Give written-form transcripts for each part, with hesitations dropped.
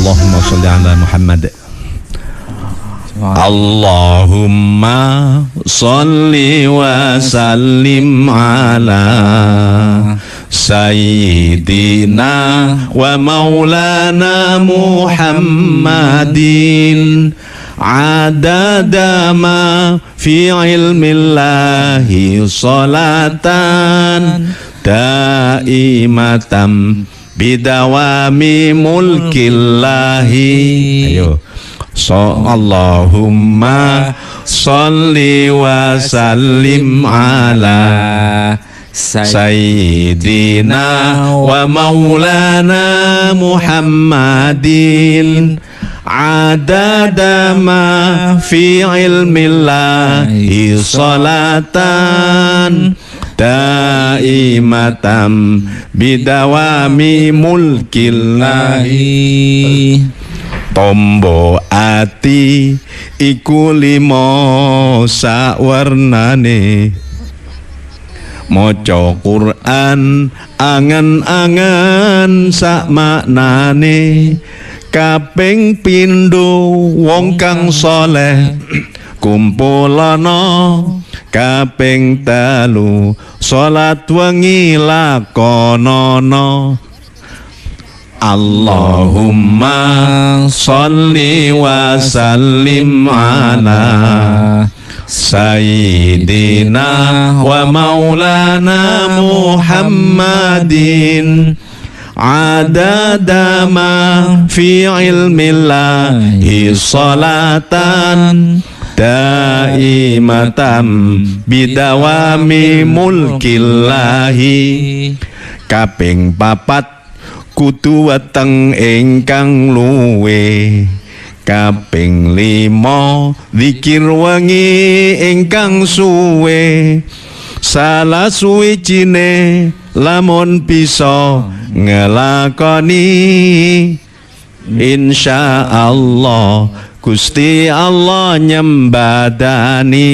Allahumma sholli ala Muhammad. Allahumma sholli wa sallim ala Sayyidina wa maulana Muhammadin adada ma fi ilmillahi salatan daimatan bidawami mulkillahi. Ayo. Allahumma sholli wa sallim ala Sayyidina wa maulana Muhammadin adada ma fi ilmillahi salatan daimatan bidawami mulkillahi. Tombo ati iku limo sawarnane, maca Quran angen-angen sak maknane, kaping pindho wong kang saleh kumpulana, kaping telu salat wengi lakonana. Allahumma sholli wa sallim ala Sayyidina wa maulana Muhammadin adada ma fi ilmillahi salatan daimatan bidawami mulkillahi. Kaping papat kudu weteng ingkang luwe, kaping lima zikir wengi ingkang suwe, salah suwijine lamun bisa ngelakoni insyaallah Gusti Allah nyembadani.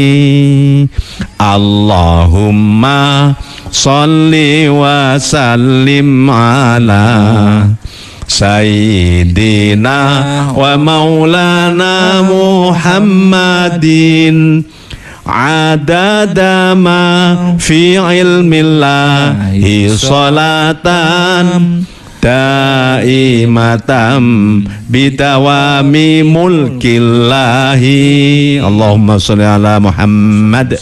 Allahumma sholli wa sallim ala Sayyidina wa maulana Muhammadin adada ma fi ilmillahi salatan daimatan bidawami mulkillahi. Allahumma sholli ala Muhammad.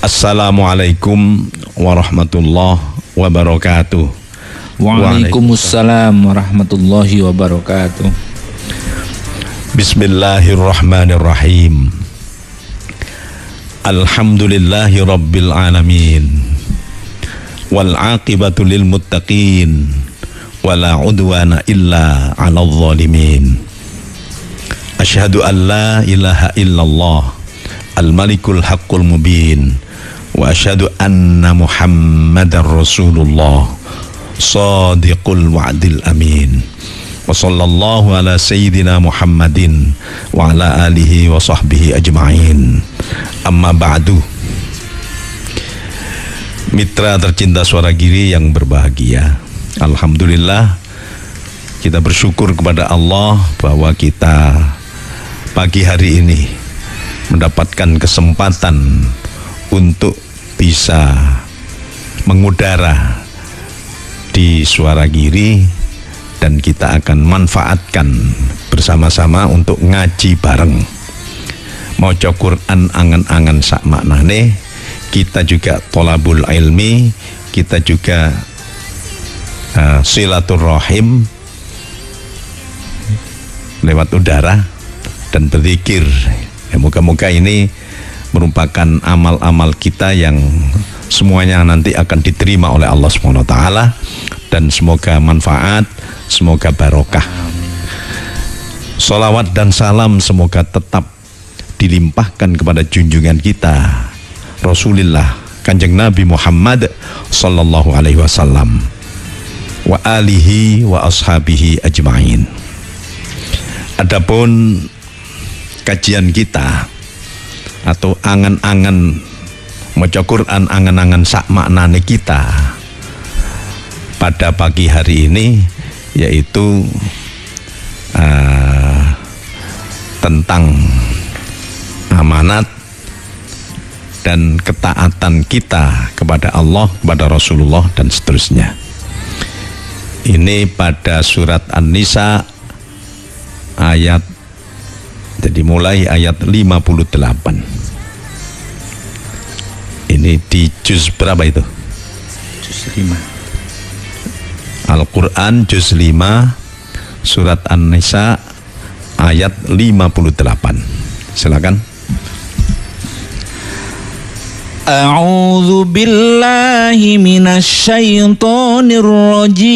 Assalamualaikum warahmatullahi wabarakatuh. Waalaikumsalam warahmatullahi wabarakatuh. Bismillahirrahmanirrahim. Alhamdulillahi rabbil alamin. Wal aqibatu lil muttaqin. Wala udwana illa 'alal zalimin. Asyhadu an la ilaha illallah al-malikul haqqul mubin. Wa asyhadu anna Muhammadar Rasulullah Shadiqul wa'dil amin. Wa sallallahu ala sayyidina Muhammadin wa ala alihi wa sahbihi ajma'in. Amma ba'du. Mitra tercinta Suara Giri yang berbahagia, alhamdulillah kita bersyukur kepada Allah bahwa kita pagi hari ini mendapatkan kesempatan untuk bisa mengudara di Suara Giri, dan kita akan manfaatkan bersama-sama untuk ngaji bareng, maca Quran angen-angen sak maknane. Kita juga tolabul ilmi, kita juga silaturrahim lewat udara dan berzikir. Moga-moga ini merupakan amal-amal kita yang semuanya nanti akan diterima oleh Allah SWT, dan semoga manfaat, semoga barokah. Salawat dan salam semoga tetap dilimpahkan kepada junjungan kita Rasulullah Kanjeng Nabi Muhammad sallallahu alaihi wasallam wa alihi wa ashabihi ajma'in. Adapun kajian kita atau angan-angan maca Quran, angan-angan sak maknane kita pada pagi hari ini, yaitu tentang amanat dan ketaatan kita kepada Allah, kepada Rasulullah dan seterusnya. Ini pada surat An-Nisa ayat, jadi mulai ayat 58. Ini di juz berapa itu? Juz 5. Al-Quran juz 5 surat An-Nisa ayat 58. Silakan. A'udzu billahi minasy syaithanir rajim.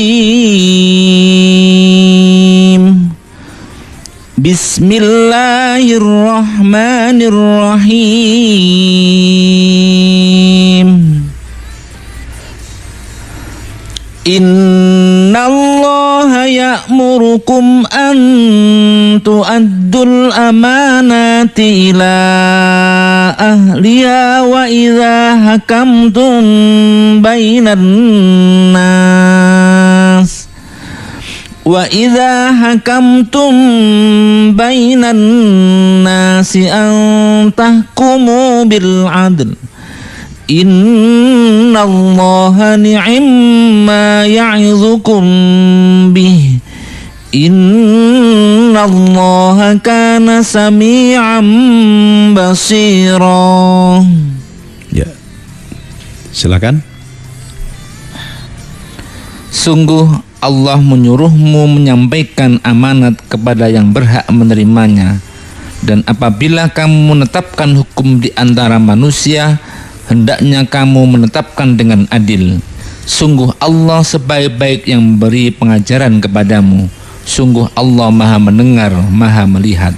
Bismillahirrahmanirrahim. Innallaha ya'murukum an tu'addul amanati ila ahliha wa idza hakamtum bainan nas nasi an tahkumu bil adl. Innallaha ni'ma ya'izukum bih. Innallaha kana sami'an basira. Ya. Silakan. Sungguh Allah menyuruhmu menyampaikan amanat kepada yang berhak menerimanya, dan apabila kamu menetapkan hukum di antara manusia, hendaknya kamu menetapkan dengan adil. Sungguh Allah sebaik-baik yang memberi pengajaran kepadamu. Sungguh Allah Maha mendengar, Maha melihat.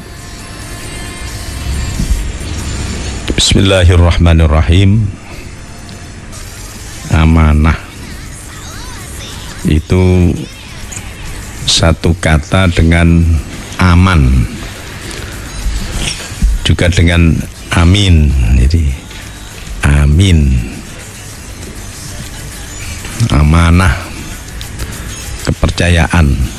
Bismillahirrahmanirrahim. Amanah itu satu kata dengan aman, juga dengan amin. Jadi amin, amanah, kepercayaan.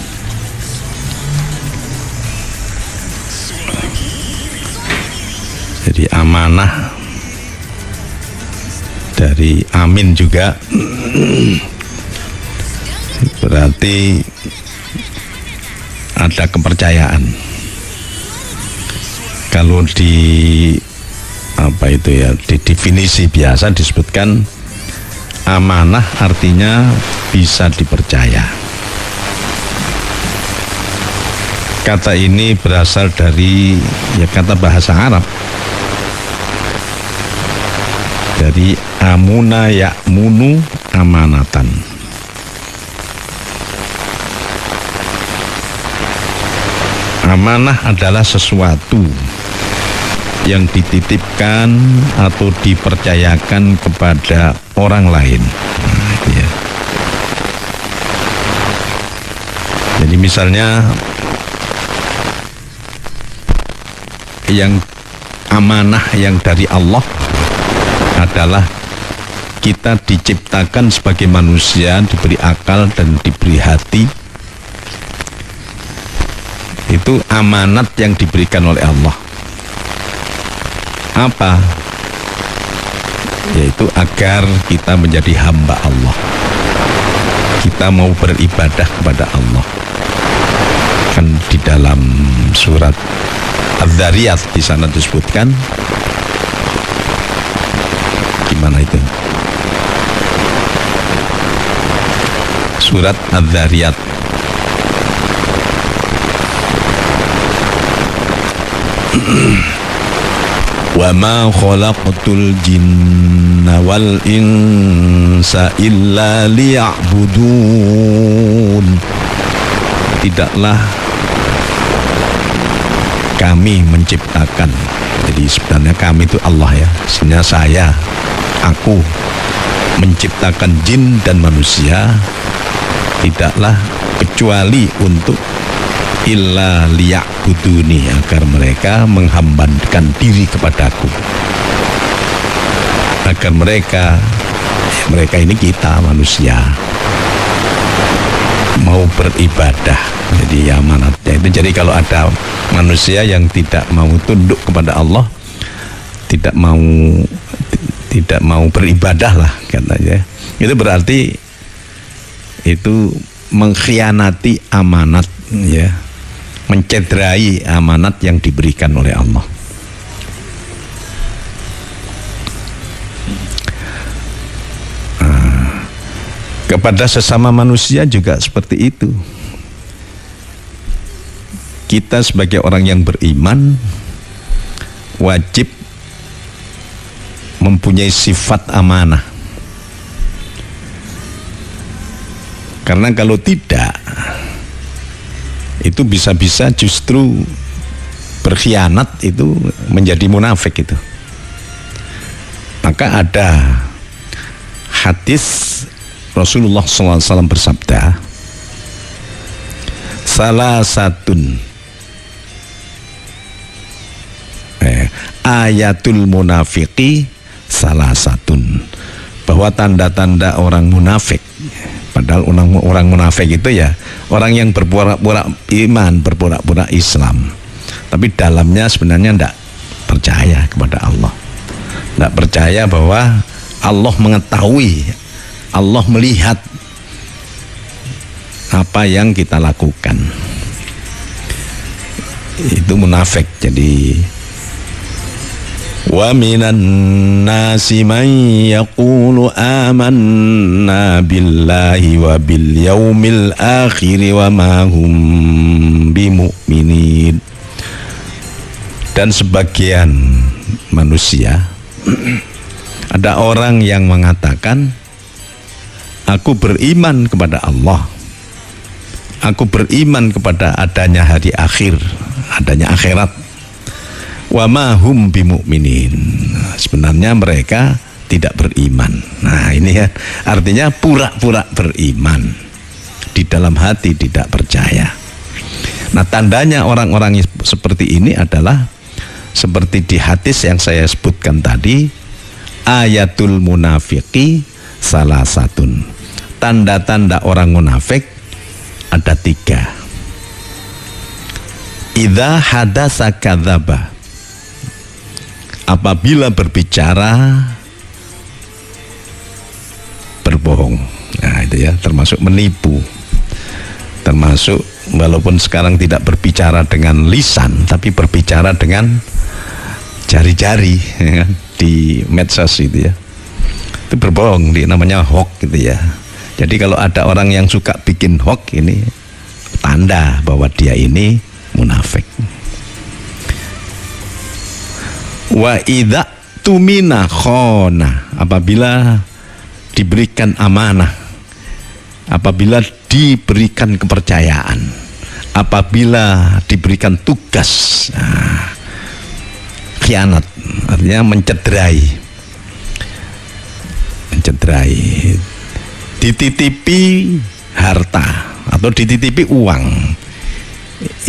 Jadi amanah dari amin juga berarti ada kepercayaan. Kalau di di definisi biasa disebutkan amanah artinya bisa dipercaya. Kata ini berasal dari kata bahasa Arab, dari amuna ya'munu amanatan. Amanah adalah sesuatu yang dititipkan atau dipercayakan kepada orang lain. Ya. Jadi misalnya yang amanah yang dari Allah adalah kita diciptakan sebagai manusia, diberi akal dan diberi hati. Itu amanat yang diberikan oleh Allah. Apa? Yaitu agar kita menjadi hamba Allah. Kita mau beribadah kepada Allah. Kan di dalam surat Az-Zariyat di sana disebutkan, gimana itu? Surat Az-Zariyat wa ma khalaqtul jinna wal insa illa liya'budun. Tidaklah kami menciptakan. Jadi sebenarnya kami itu Allah ya. Sebenarnya saya, aku menciptakan jin dan manusia tidaklah kecuali untuk illa liya'buduni, agar mereka menghambakan diri kepadaku, agar mereka ini kita manusia mau mau beribadah. Jadi amanatnya itu, jadi kalau ada manusia yang tidak mau tunduk kepada Allah, tidak mau beribadah lah katanya, itu berarti itu mengkhianati amanat, ya, mencederai amanat yang diberikan oleh Allah. Kepada sesama manusia juga seperti itu. Kita sebagai orang yang beriman wajib mempunyai sifat amanah. Karena kalau tidak, itu bisa-bisa justru berkhianat, itu menjadi munafik itu. Maka ada hadis Rasulullah SAW bersabda, salah satun ayatul munafiki salah satun, bahwa tanda-tanda orang munafik, padahal orang munafik itu ya orang yang berpura-pura iman, berpura-pura Islam, tapi dalamnya sebenarnya tidak percaya kepada Allah, tidak percaya bahwa Allah mengetahui, Allah melihat apa yang kita lakukan. Itu munafik. Jadi wa minan nasi man yaqulu amanna billahi wa bil yaumil akhir wa ma hum bimu'minin. Dan sebagian manusia, ada orang yang mengatakan, aku beriman kepada Allah, aku beriman kepada adanya hari akhir, adanya akhirat. Wa ma hum bimu'minin. Sebenarnya mereka tidak beriman. Nah ini ya, artinya pura-pura beriman, di dalam hati tidak percaya. Nah tandanya orang-orang seperti ini adalah seperti di hadis yang saya sebutkan tadi, ayatul munafiki salah satun. Tanda-tanda orang munafik ada 3. Idza hadasa kadzaba, apabila berbicara berbohong. Nah itu ya, termasuk menipu, termasuk walaupun sekarang tidak berbicara dengan lisan, tapi berbicara dengan jari-jari, ya, di medsos itu ya, itu berbohong, namanya hoax gitu ya. Jadi kalau ada orang yang suka bikin hoax, ini tanda bahwa dia ini munafik. Wa idza tumina khona, apabila diberikan amanah, apabila diberikan kepercayaan, apabila diberikan tugas, nah, khianat, artinya mencederai, dititipi harta atau dititipi uang,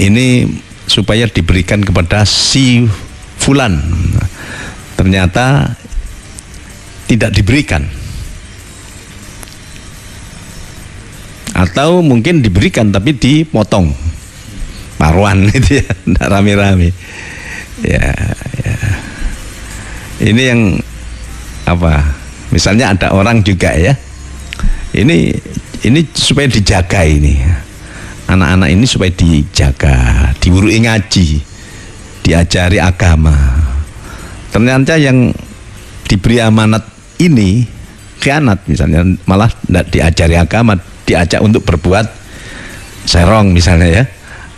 ini supaya diberikan kepada si fulan, ternyata tidak diberikan, atau mungkin diberikan tapi dipotong paruan itu ya, tidak rame-rame ya. Ini yang apa, misalnya ada orang juga ya, ini supaya dijaga, ini anak-anak ini supaya dijaga, diurui ngaji, diajari agama. Ternyata yang diberi amanat ini khianat, misalnya malah tidak diajari agama, diajak untuk berbuat serong misalnya ya,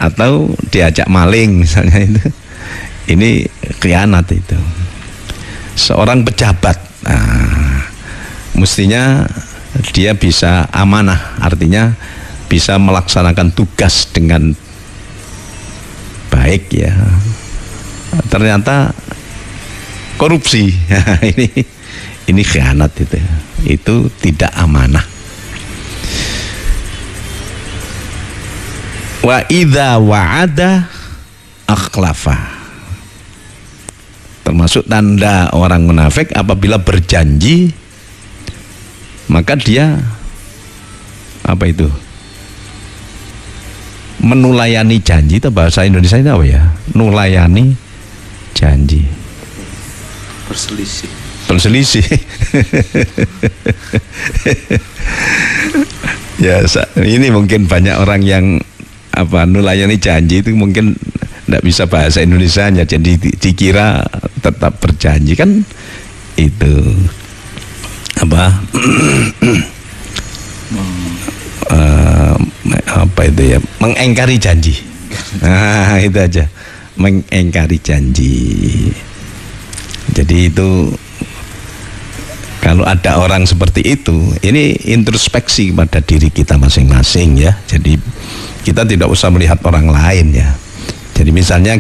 atau diajak maling misalnya, itu ini khianat. Itu seorang pejabat, nah, mestinya dia bisa amanah, artinya bisa melaksanakan tugas dengan baik ya, ternyata korupsi. ini khianat, itu tidak amanah. Wa idza wa'ada akhlafa, termasuk tanda orang munafik, apabila berjanji maka dia apa itu, menulayani janji, itu bahasa Indonesia itu apa ya? Nulayani janji. Berselisih. Ya, ini mungkin banyak orang yang nulayani janji itu mungkin tidak bisa bahasa Indonesianya, jadi dikira tetap berjanji kan itu itu ya, mengingkari janji. Nah, itu aja, mengingkari janji. Jadi itu kalau ada orang seperti itu, ini introspeksi pada diri kita masing-masing ya. Jadi kita tidak usah melihat orang lain ya. Jadi misalnya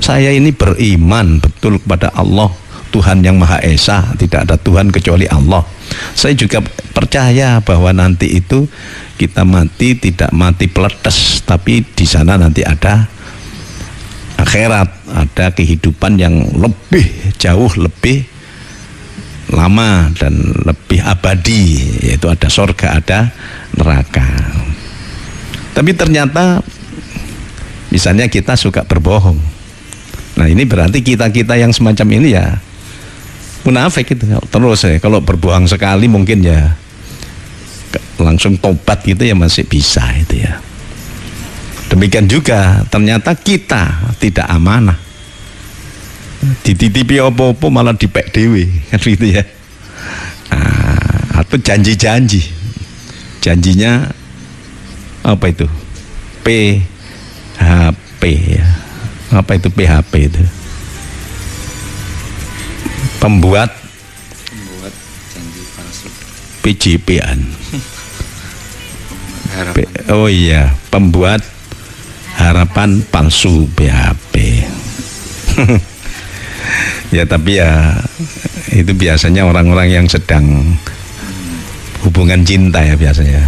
saya ini beriman betul kepada Allah, Tuhan yang Maha Esa, tidak ada Tuhan kecuali Allah. Saya juga percaya bahwa nanti itu kita mati tidak mati peletes, tapi di sana nanti ada akhirat, ada kehidupan yang jauh lebih lama dan lebih abadi, yaitu ada surga, ada neraka. Tapi ternyata misalnya kita suka berbohong. Nah, ini berarti kita yang semacam ini ya munafik itu. Terus ya, kalau berbohong sekali mungkin ya langsung tobat gitu ya masih bisa itu ya. Demikian juga ternyata kita tidak amanah, dititipi opo-opo malah dipek dewe kan gitu ya. Atau janjinya apa itu, PHP ya. Apa itu PHP itu? Pembuat janji palsu, PJP-an. Oh iya, pembuat harapan palsu, PHP. Ya, tapi ya itu biasanya orang-orang yang sedang hubungan cinta ya biasanya.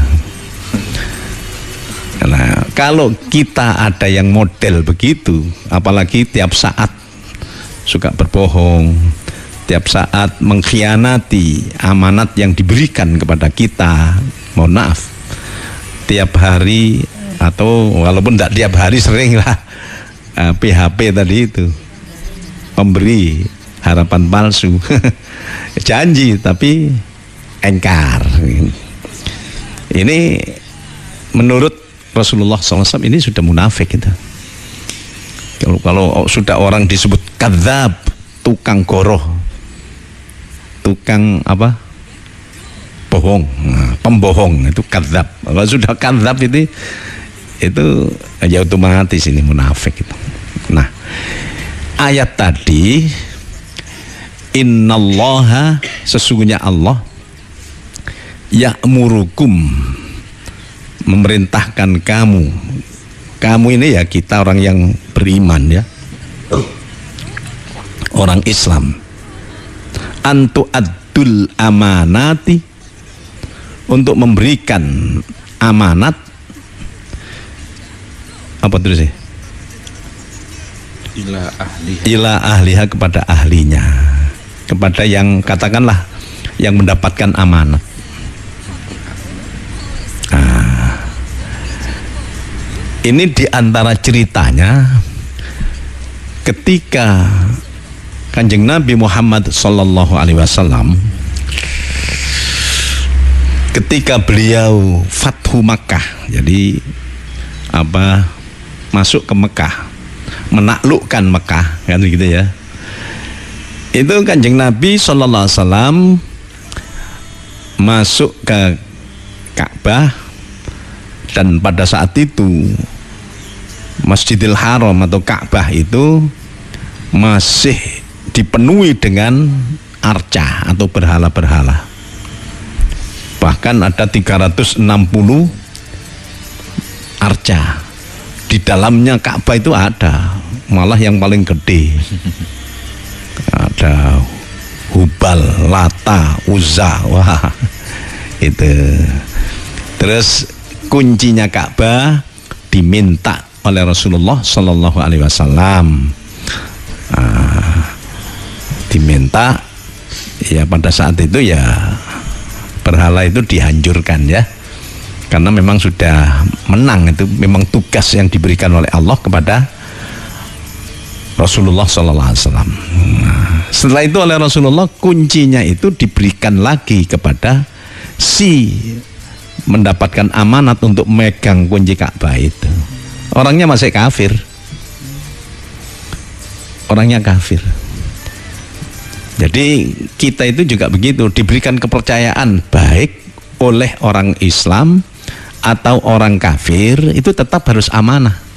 Nah, kalau kita ada yang model begitu, apalagi tiap saat suka berbohong, tiap saat mengkhianati amanat yang diberikan kepada kita, mohon maaf, tiap hari atau walaupun tidak tiap hari sering lah PHP tadi itu, pemberi harapan palsu. Janji tapi engkar. Ini menurut Rasulullah SAW ini sudah munafik itu. Kalau sudah orang disebut kadzab, tukang goroh, tukang apa? Bohong, pembohong, itu kadzab. Kalau sudah kadzab itu ya otomatis ini munafik itu. Nah, ayat tadi, innallaha, sesungguhnya Allah, ya'murukum, memerintahkan kamu ini ya kita orang yang beriman ya, orang Islam, antu addul amanati, untuk memberikan amanat apa terus sih? Ila ahliha, kepada ahlinya, kepada yang katakanlah yang mendapatkan amanat. Ini diantara ceritanya ketika Kanjeng Nabi Muhammad Sallallahu Alaihi Wasallam, ketika beliau Fathu Makkah, jadi masuk ke Mekah, menaklukkan Mekah kan gitu ya. Itu Kanjeng Nabi Sallallahu Alaihi Wasallam masuk ke Ka'bah, dan pada saat itu Masjidil Haram atau Ka'bah itu masih dipenuhi dengan arca atau berhala-berhala. Bahkan ada 360 arca. Di dalamnya Ka'bah itu ada, malah yang paling gede. Ada Hubal, Lata, Uzza. Wah, itu. Terus kuncinya Ka'bah diminta oleh Rasulullah Sallallahu Alaihi Wasallam, diminta ya pada saat itu ya berhala itu dihancurkan ya, karena memang sudah menang, itu memang tugas yang diberikan oleh Allah kepada Rasulullah SAW. Setelah itu oleh Rasulullah kuncinya itu diberikan lagi kepada si mendapatkan amanat untuk megang kunci Ka'bah itu. Orangnya masih kafir, orangnya kafir. Jadi kita itu juga begitu, diberikan kepercayaan baik oleh orang Islam atau orang kafir, itu tetap harus amanah.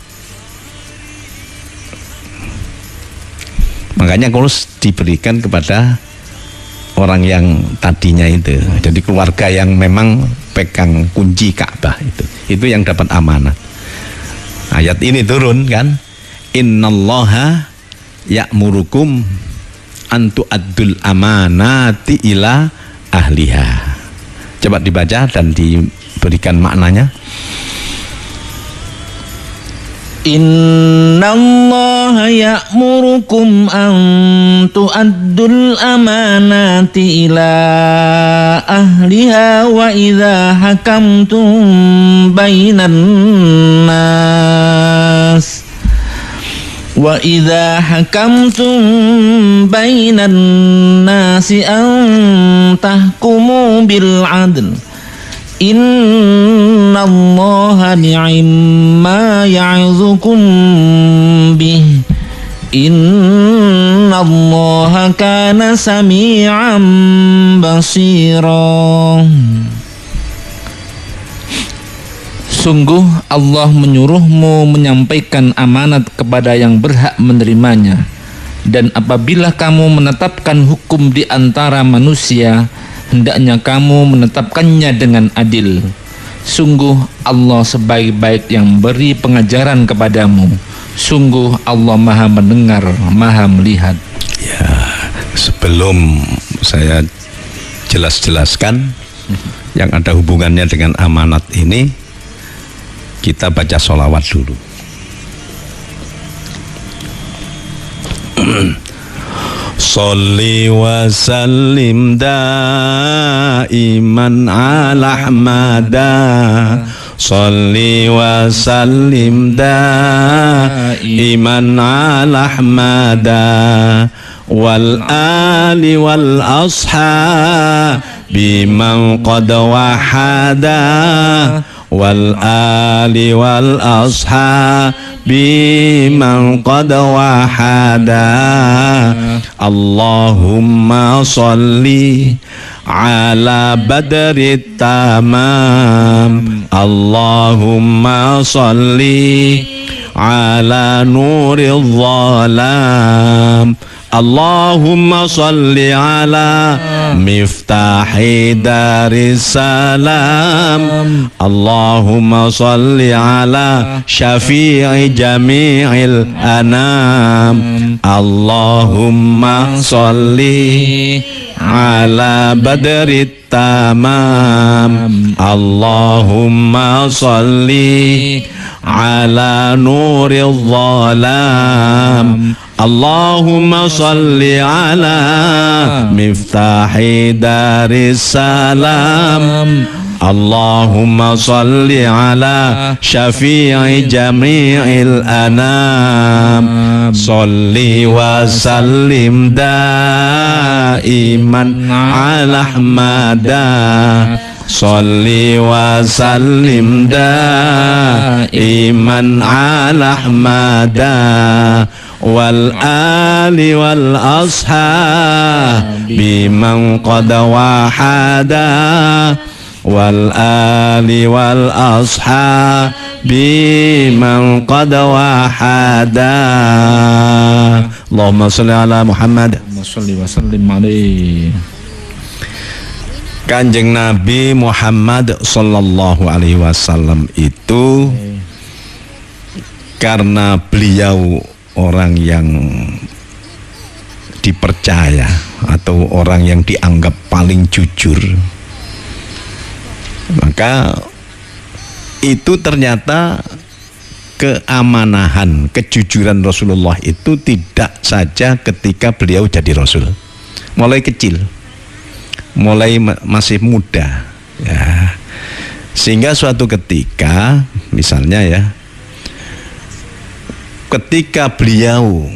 Makanya harus diberikan kepada orang yang tadinya itu. Jadi keluarga yang memang pegang kunci Ka'bah itu yang dapat amanah. Ayat ini turun kan, innallaha ya'murukum antu addul amanati ila ahliha. Coba dibaca dan diberikan maknanya. Innallaha ya'murukum an tu'addul amanati ila ahliha wa idza hakamtum bainan nas وَإِذَا حَكَمْتُمْ بَيْنَ النَّاسِ أَنْ تَحْكُمُوا بِالْعَدْلِ إِنَّ اللَّهَ نِعِمَّا يَعِظُكُمْ بِهِ إِنَّ اللَّهَ كَانَ سَمِيعًا بَصِيرًا. Sungguh Allah menyuruhmu menyampaikan amanat kepada yang berhak menerimanya, dan apabila kamu menetapkan hukum di antara manusia, hendaknya kamu menetapkannya dengan adil. Sungguh Allah sebaik-baik yang memberi pengajaran kepadamu. Sungguh Allah Maha mendengar, Maha melihat. Ya, sebelum saya jelaskan yang ada hubungannya dengan amanat ini, kita baca sholawat dulu. Sholli wa sallim daiman ala ahmada, Sholli wa sallim daiman ala ahmada, wal ali wal ashabi man qad wahada, wal ali wal ashabi man qad wahada. Allahumma salli ala badri tamam, Allahumma salli ala nuri dhalam, Allahumma salli ala miftahi daris salam, Allahumma salli ala syafi'i jami'il anam, Allahumma salli ala badri tamam, Allahumma salli ala nuri dhalam, Allahumma salli ala miftahi daris salam, Allahumma salli ala syafi'i jami'il anam, salli wa sallim daiman ala ahmada, salli wa sallim daiman ala ahmada, wal ali wal ashabi man qad wahada, wal ali wal ashabi man qad wahada. Allahumma sholli ala Muhammad. Allahumma sholli wa sallim alaihi. Kanjeng Nabi Muhammad sallallahu alaihi wasallam itu karena beliau orang yang dipercaya atau orang yang dianggap paling jujur, maka itu ternyata keamanahan, kejujuran Rasulullah itu tidak saja ketika beliau jadi Rasul, mulai kecil, mulai masih muda ya, Sehingga suatu ketika, misalnya ya, ketika beliau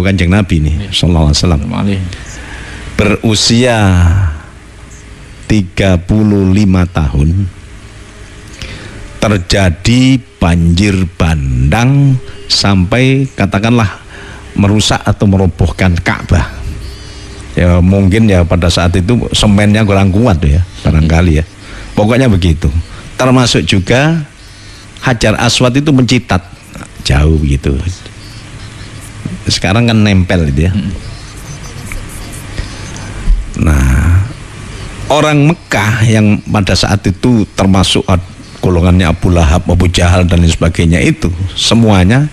Kanjeng Nabi nih sallallahu alaihi wasallam berusia 35 tahun, terjadi banjir bandang sampai katakanlah merusak atau merobohkan Ka'bah. Ya mungkin ya pada saat itu semennya kurang kuat ya, barangkali ya. Pokoknya begitu. Termasuk juga Hajar Aswad itu mencitat jauh gitu. Sekarang kan nempel gitu ya. Nah, orang Mekah yang pada saat itu termasuk golongannya Abu Lahab, Abu Jahal dan lain sebagainya itu semuanya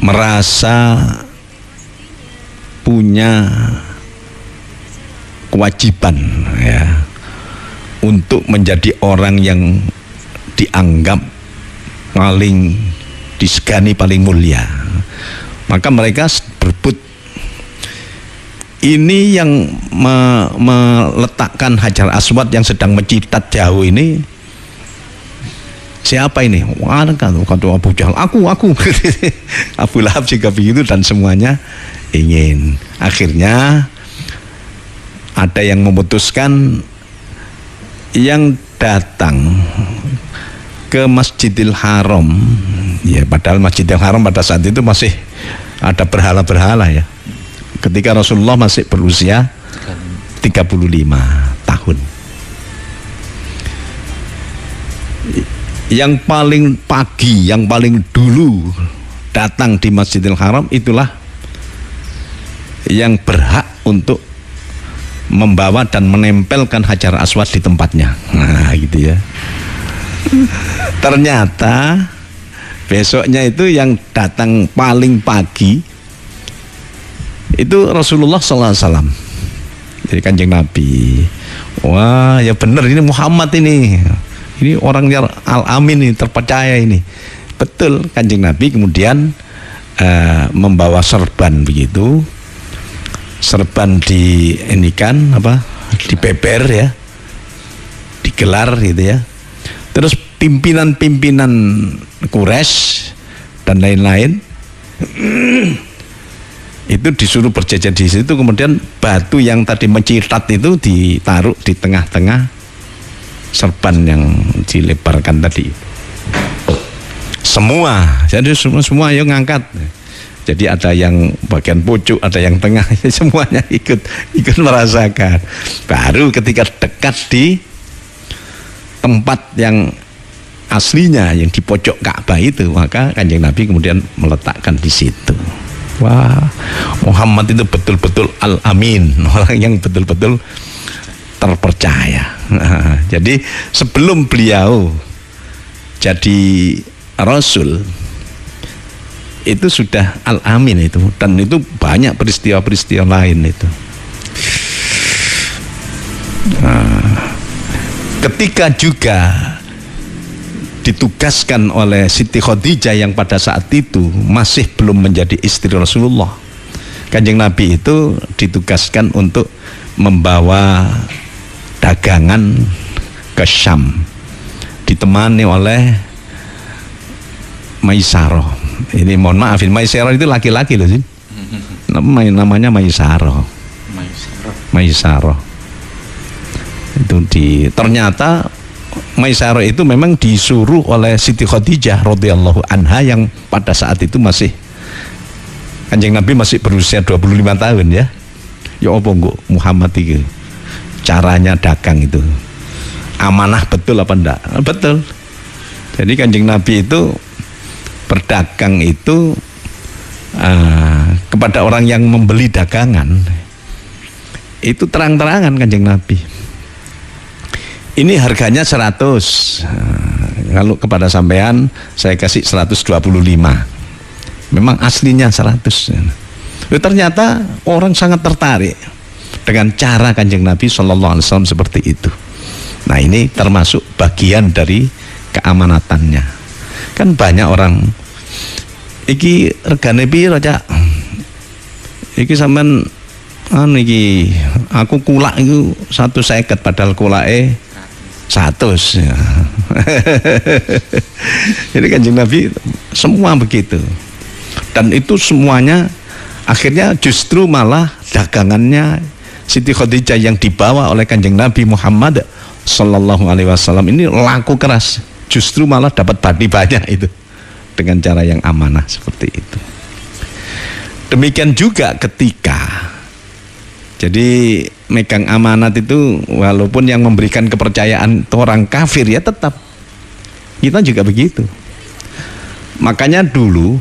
merasa punya kewajiban ya untuk menjadi orang yang dianggap paling disegani, paling mulia. Maka mereka berebut. Ini yang meletakkan Hajar Aswad yang sedang mencitat jauh ini, siapa ini? Wah, kata Abu Jahal, aku. Abu Lahab juga begitu dan semuanya ingin. Akhirnya ada yang memutuskan yang datang ke Masjidil Haram. Ya, padahal Masjidil Haram pada saat itu masih ada berhala-berhala ya. Ketika Rasulullah masih berusia 35 tahun. Yang paling pagi, yang paling dulu datang di Masjidil Haram itulah yang berhak untuk membawa dan menempelkan Hajar Aswad di tempatnya. Nah, gitu ya. Ternyata besoknya itu yang datang paling pagi itu Rasulullah SAW. Jadi Kanjeng Nabi, wah ya benar ini Muhammad ini orangnya Al-Amin ini, terpercaya ini. Betul. Kanjeng Nabi kemudian membawa serban begitu, serban di ini kan apa, dibeber ya, digelar gitu ya. Terus pimpinan-pimpinan Quraisy dan lain-lain itu disuruh berjajar di situ, kemudian batu yang tadi mencitat itu ditaruh di tengah-tengah serban yang dilebarkan tadi. Jadi semua yang ngangkat. Jadi ada yang bagian pucuk, ada yang tengah, semuanya ikut merasakan. Baru ketika dekat di tempat yang aslinya yang di pojok Ka'bah itu, maka Kanjeng Nabi kemudian meletakkan di situ. Wah, Muhammad itu betul-betul Al-Amin, orang yang betul-betul terpercaya. Jadi sebelum beliau jadi Rasul itu sudah Al-Amin itu, dan itu banyak peristiwa-peristiwa lain itu. Ketika juga ditugaskan oleh Siti Khadijah yang pada saat itu masih belum menjadi istri Rasulullah, Kanjeng Nabi itu ditugaskan untuk membawa dagangan ke Syam, ditemani oleh Maisarah. Ini mohon maaf, Maisarah itu laki-laki loh sih, namanya Maisarah. Itu ternyata Maisarah itu memang disuruh oleh Siti Khadijah radhiyallahu anha yang pada saat itu masih Kanjeng Nabi masih berusia 25 tahun ya. Ya apa kok Muhammad itu caranya dagang itu amanah betul apa enggak? Betul. Jadi Kanjeng Nabi itu berdagang itu kepada orang yang membeli dagangan itu terang-terangan Kanjeng Nabi. Ini harganya 100. Kalau kepada sampean saya kasih 125. Memang aslinya 100. Ternyata orang sangat tertarik dengan cara Kanjeng Nabi sallallahu alaihi wasallam seperti itu. Nah, ini termasuk bagian dari keamanatannya. Kan banyak orang iki regane piro, Cak? Iki sampean iki aku kulak itu 150 padahal kulake 100 ya. Jadi Kanjeng Nabi semua begitu, dan itu semuanya akhirnya justru malah dagangannya Siti Khadijah yang dibawa oleh Kanjeng Nabi Muhammad Sallallahu Alaihi Wasallam ini laku keras, justru malah dapat badi banyak itu dengan cara yang amanah seperti itu. Demikian juga ketika jadi megang amanat itu, walaupun yang memberikan kepercayaan itu orang kafir, ya tetap kita juga begitu. Makanya dulu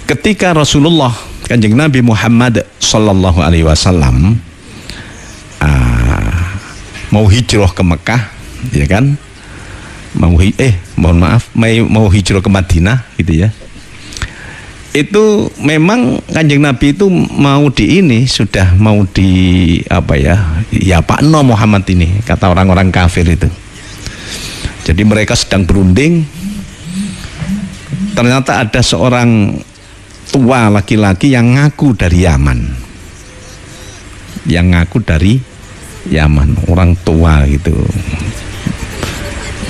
ketika Rasulullah Kanjeng Nabi Muhammad Sallallahu Alaihi Wasallam mau hijrah ke Mekah, ya kan, mau hijrah ke Madinah gitu ya. Itu memang Kanjeng Nabi itu mau sudah mau Pak No Muhammad ini, kata orang-orang kafir itu. Jadi mereka sedang berunding, ternyata ada seorang tua laki-laki yang ngaku dari Yaman, orang tua gitu.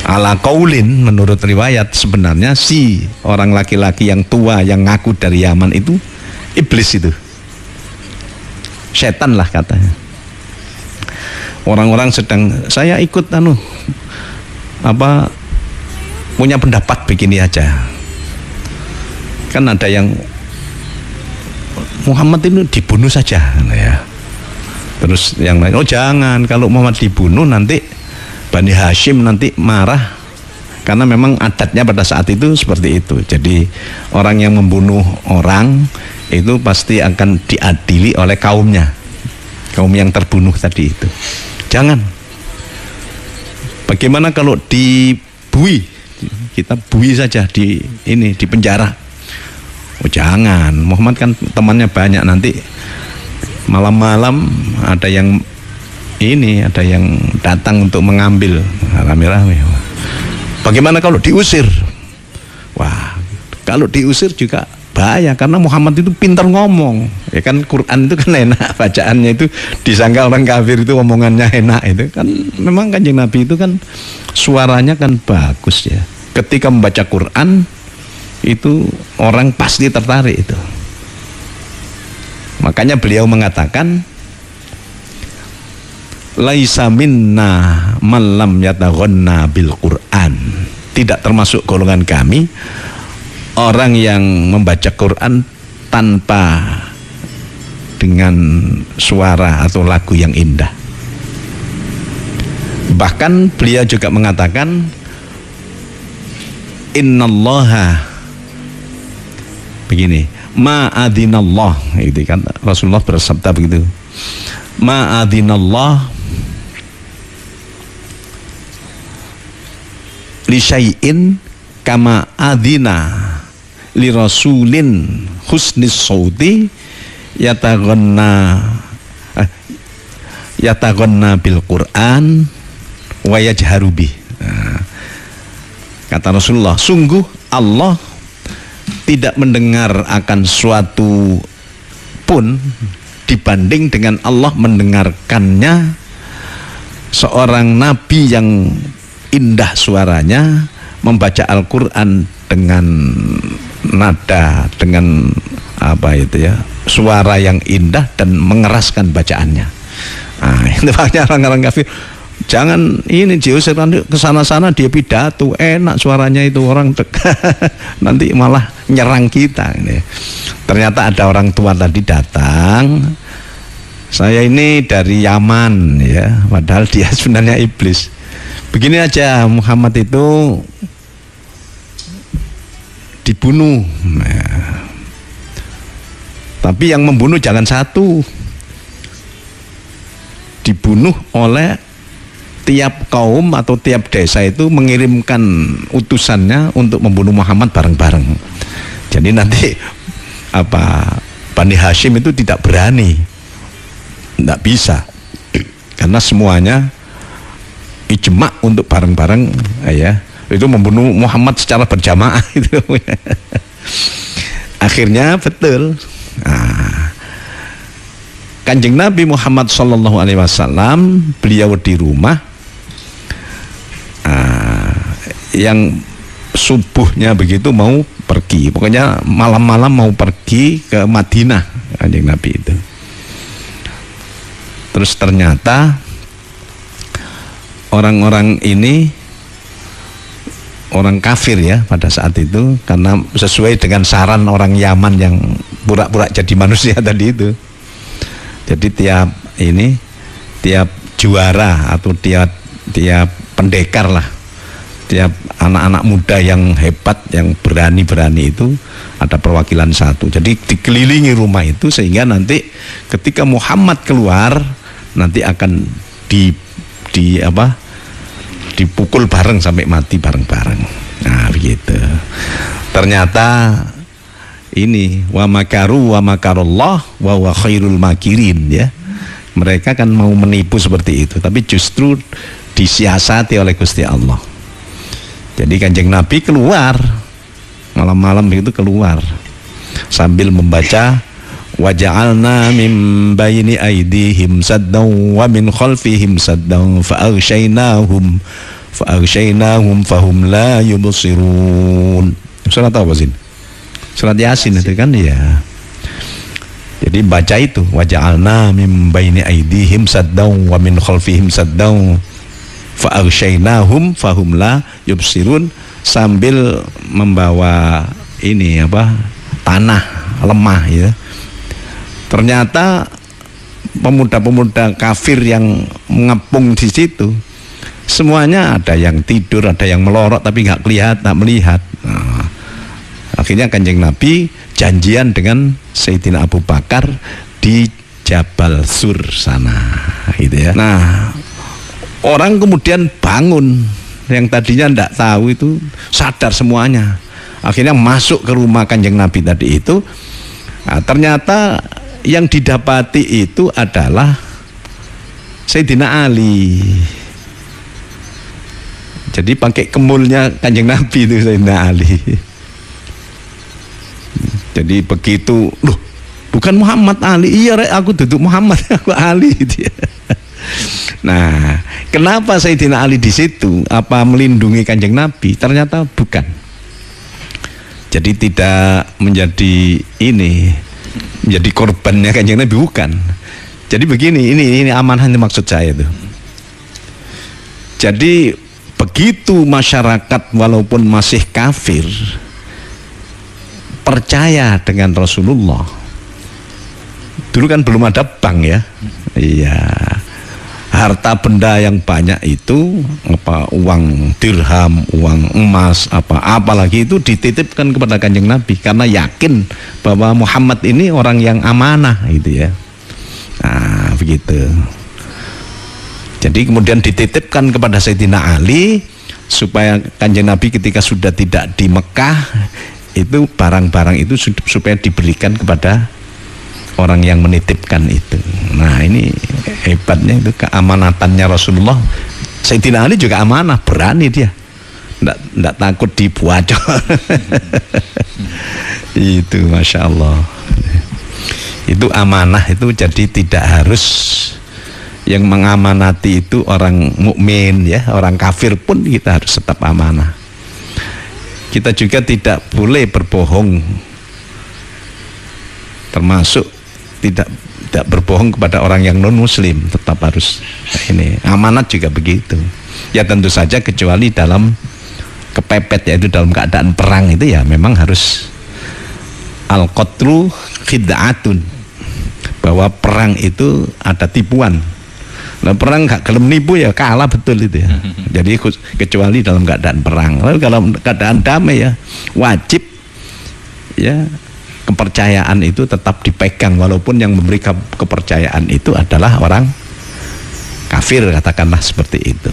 Ala qaulin, menurut riwayat sebenarnya si orang laki-laki yang tua yang ngaku dari Yaman itu iblis, itu setan lah katanya. Orang-orang sedang, saya ikut punya pendapat begini aja, kan ada yang Muhammad itu dibunuh saja ya. Terus yang lain, oh jangan, kalau Muhammad dibunuh nanti Bani Hashim nanti marah, karena memang adatnya pada saat itu seperti itu. Jadi orang yang membunuh orang itu pasti akan diadili oleh kaumnya, kaum yang terbunuh tadi itu. Jangan. Bagaimana kalau dibui, kita bui saja di penjara? Oh jangan, Muhammad kan temannya banyak, nanti malam-malam ada yang datang untuk mengambil, rame-rame. Bagaimana kalau diusir? Wah, kalau diusir juga bahaya, karena Muhammad itu pintar ngomong, ya kan. Quran itu kan enak bacaannya, itu disangka orang kafir itu omongannya enak, itu kan memang Kanjeng Nabi itu kan suaranya kan bagus ya. Ketika membaca Quran itu orang pasti tertarik itu. Makanya beliau mengatakan, laisa minna man lam yataghanna bil Quran, tidak termasuk golongan kami orang yang membaca Quran tanpa dengan suara atau lagu yang indah. Bahkan beliau juga mengatakan, innallaha, begini, ma'adinallah, itu kan Rasulullah bersabda begitu, ma'adinallah li syai'in kama adina li rasulin husnis sauti yataghanna bil Quran wa yajharu bih. Kata Rasulullah, sungguh Allah tidak mendengar akan suatu pun dibanding dengan Allah mendengarkannya seorang nabi yang indah suaranya membaca Al-Quran dengan nada, dengan suara yang indah dan mengeraskan bacaannya. Itu makanya orang-orang kafir, jangan diusir ke sana-sana, dia pidato enak suaranya itu, orang nanti malah nyerang kita. Ternyata ada orang tua tadi datang, saya ini dari Yaman ya, padahal dia sebenarnya iblis. Begini aja, Muhammad itu dibunuh, tapi yang membunuh jangan satu, dibunuh oleh tiap kaum atau tiap desa itu mengirimkan utusannya untuk membunuh Muhammad bareng-bareng. Jadi nanti Bani Hashim itu tidak berani, tidak bisa, karena semuanya ijma untuk bareng-bareng ya, itu membunuh Muhammad secara berjamaah itu. Akhirnya betul. Kanjeng Nabi Muhammad Sallallahu Alaihi Wasallam, beliau di rumah, yang subuhnya begitu mau pergi, pokoknya malam-malam mau pergi ke Madinah Kanjeng Nabi itu. Terus ternyata orang-orang ini orang kafir ya pada saat itu, karena sesuai dengan saran orang Yaman yang pura-pura jadi manusia tadi itu. Jadi tiap juara atau tiap pendekar lah, tiap anak-anak muda yang hebat, yang berani-berani itu ada perwakilan satu. Jadi dikelilingi rumah itu sehingga nanti ketika Muhammad keluar nanti akan dipukul bareng sampai mati bareng-bareng. Nah begitu. Ternyata ini wa makaru wa makarullah wa huwa khairul makirin ya. Mereka kan mau menipu seperti itu, tapi justru disiasati oleh Gusti Allah. Jadi Kanjeng Nabi keluar malam-malam itu, keluar sambil membaca waja'alna min baini aydihim saddan wa min khalfihim saddan fa'aghshaynahum fahum la yubsirun. Surat apa sih? Surat Yasin itu kan ya. Jadi baca itu waja'alna min baini aydihim saddan wa min khalfihim saddan fa'aghshaynahum fahum la yubsirun, sambil membawa ini tanah lemah ya. Ternyata pemuda-pemuda kafir yang mengepung di situ semuanya ada yang tidur, ada yang melorot tapi nggak melihat. Nah, akhirnya Kanjeng Nabi janjian dengan Sayyidina Abu Bakar di Jabal Sur sana, gitu ya. Nah, orang kemudian bangun, yang tadinya nggak tahu itu sadar semuanya. Akhirnya masuk ke rumah Kanjeng Nabi tadi itu. Nah, ternyata yang didapati itu adalah Sayyidina Ali. Jadi pakai kemulnya Kanjeng Nabi itu Sayyidina Ali. Jadi begitu, loh bukan Muhammad Ali, iya aku duduk Muhammad, aku Ali gitu ya. Nah, kenapa Sayyidina Ali di situ? Apa melindungi Kanjeng Nabi? Ternyata bukan. Jadi tidak menjadi menjadi korbannya Kanjeng Nabi, bukan. Jadi begini, ini amanah ini maksud saya itu. Jadi begitu masyarakat walaupun masih kafir percaya dengan Rasulullah. Dulu kan belum ada bank ya. Iya. Harta benda yang banyak itu uang dirham, uang emas, apalagi itu dititipkan kepada Kanjeng Nabi karena yakin bahwa Muhammad ini orang yang amanah gitu ya. Nah, begitu. Jadi kemudian dititipkan kepada Sayyidina Ali supaya Kanjeng Nabi ketika sudah tidak di Mekah itu barang-barang itu supaya diberikan kepada orang yang menitipkan itu. Nah, ini hebatnya itu keamanatannya Rasulullah. Sayyidina Ali juga amanah, berani dia, nggak takut dibocor. Itu Masya Allah. Itu amanah itu, jadi tidak harus yang mengamanati itu orang mukmin ya, orang kafir pun kita harus tetap amanah. Kita juga tidak boleh berbohong, termasuk tidak berbohong kepada orang yang non muslim, tetap harus ini. Amanat juga begitu ya, tentu saja kecuali dalam kepepet, yaitu dalam keadaan perang itu ya memang harus al-qatlu khid'atun, bahwa perang itu ada tipuan. Nah, perang gak gelem nipu ya kalah betul itu ya. Jadi kecuali dalam keadaan perang. Lalu kalau keadaan damai ya wajib ya kepercayaan itu tetap dipegang, walaupun yang memberi kepercayaan itu adalah orang kafir, katakanlah seperti itu.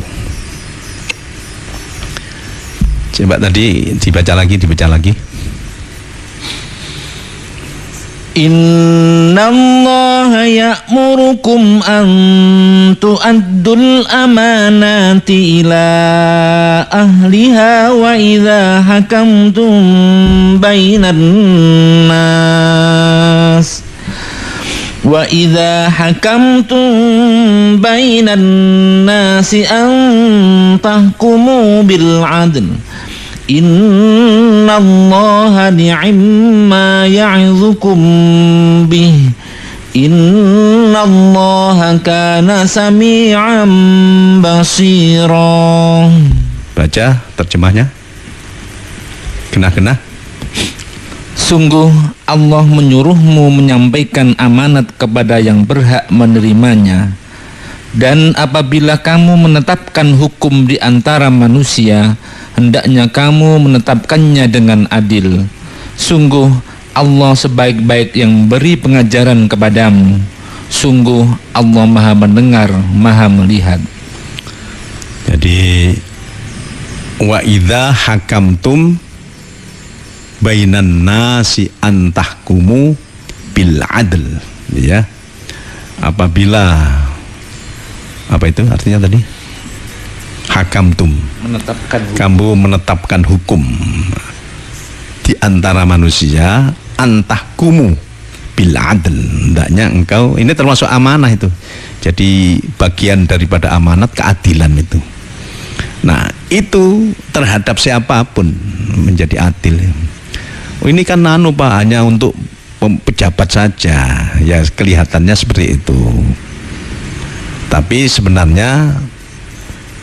Coba tadi dibaca lagi. Innallaha ya'murukum an tu'addul amanati ila ahliha wa idza hakamtum bainan nas nasi an tahkumu bil 'adl Innallaha ni'ma ya'idzukum bih. Innallaha kana sami'an basira. Baca terjemahnya. Kena-kena. Sungguh Allah menyuruhmu menyampaikan amanat kepada yang berhak menerimanya. Dan apabila kamu menetapkan hukum di antara manusia, hendaknya kamu menetapkannya dengan adil. Sungguh Allah sebaik-baik yang beri pengajaran kepadamu. Sungguh Allah Maha mendengar, Maha melihat. Jadi wa idza hakamtum bainan nasi antahkumu bil adl, ya. Apabila, apa itu artinya tadi? Hakamtum, kamu menetapkan hukum di antara manusia, antahkumu bil adl, hendaknya engkau, ini termasuk amanah itu. Jadi bagian daripada amanat keadilan itu. Nah, itu terhadap siapapun menjadi adil. Oh, ini kan Pak, hanya untuk pejabat saja, ya kelihatannya seperti itu. Tapi sebenarnya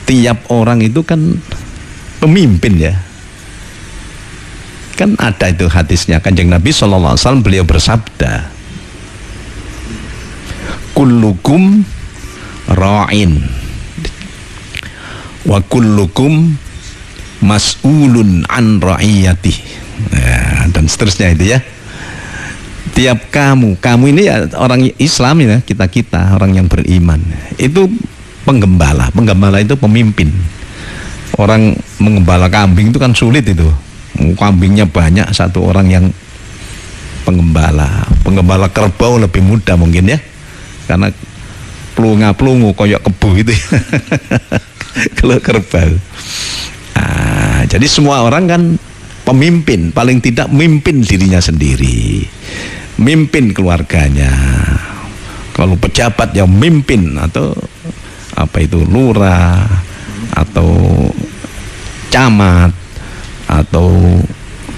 tiap orang itu kan pemimpin, ya. Kan ada itu hadisnya, Kanjeng Nabi SAW, beliau bersabda, kullukum ra'in wa kullukum mas'ulun an ra'iyatih. Ya, dan seterusnya itu, ya. Tiap kamu ini ya orang Islam, ya, kita orang yang beriman itu penggembala itu pemimpin. Orang menggembala kambing itu kan sulit itu, kambingnya banyak, satu orang yang penggembala kerbau lebih mudah mungkin, ya, karena pelungu koyok kebu itu kalau kerbau. Nah, jadi semua orang kan pemimpin, paling tidak mimpin dirinya sendiri, mimpin keluarganya. Kalau pejabat yang mimpin, atau apa itu, lurah atau camat atau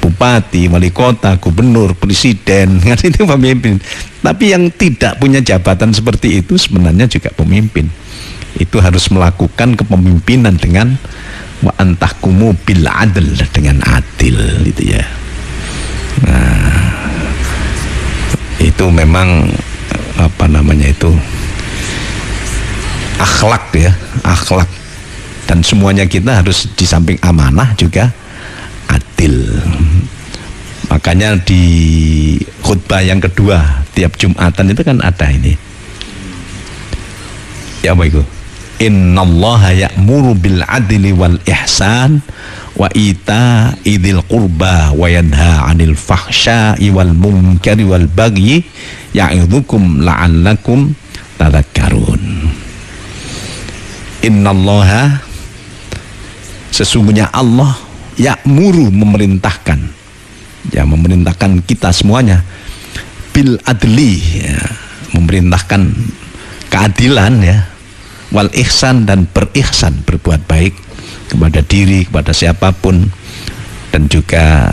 bupati, wali kota, gubernur, presiden, kan itu pemimpin. Tapi yang tidak punya jabatan seperti itu sebenarnya juga pemimpin. Itu harus melakukan kepemimpinan dengan wa antahkumu bil adl, dengan adil, gitu, ya. Nah, itu memang apa namanya itu, akhlak, ya, akhlak. Dan semuanya kita harus di samping amanah juga adil. Makanya di khutbah yang kedua tiap Jumatan itu kan ada ini, ya, apa itu? Innallaha ya'muru bil adli wal ihsan wa ita'i dzil qurba wa yanha 'anil fahsya'i wal munkari wal bagyi ya'idzukum la'allakum tadhakkarun. Innallaha, sesungguhnya Allah, ya'muru, memerintahkan, ya, memerintahkan kita semuanya, bil adli, ya, memerintahkan keadilan, ya, wal ihsan, dan berihsan, berbuat baik kepada diri, kepada siapapun, dan juga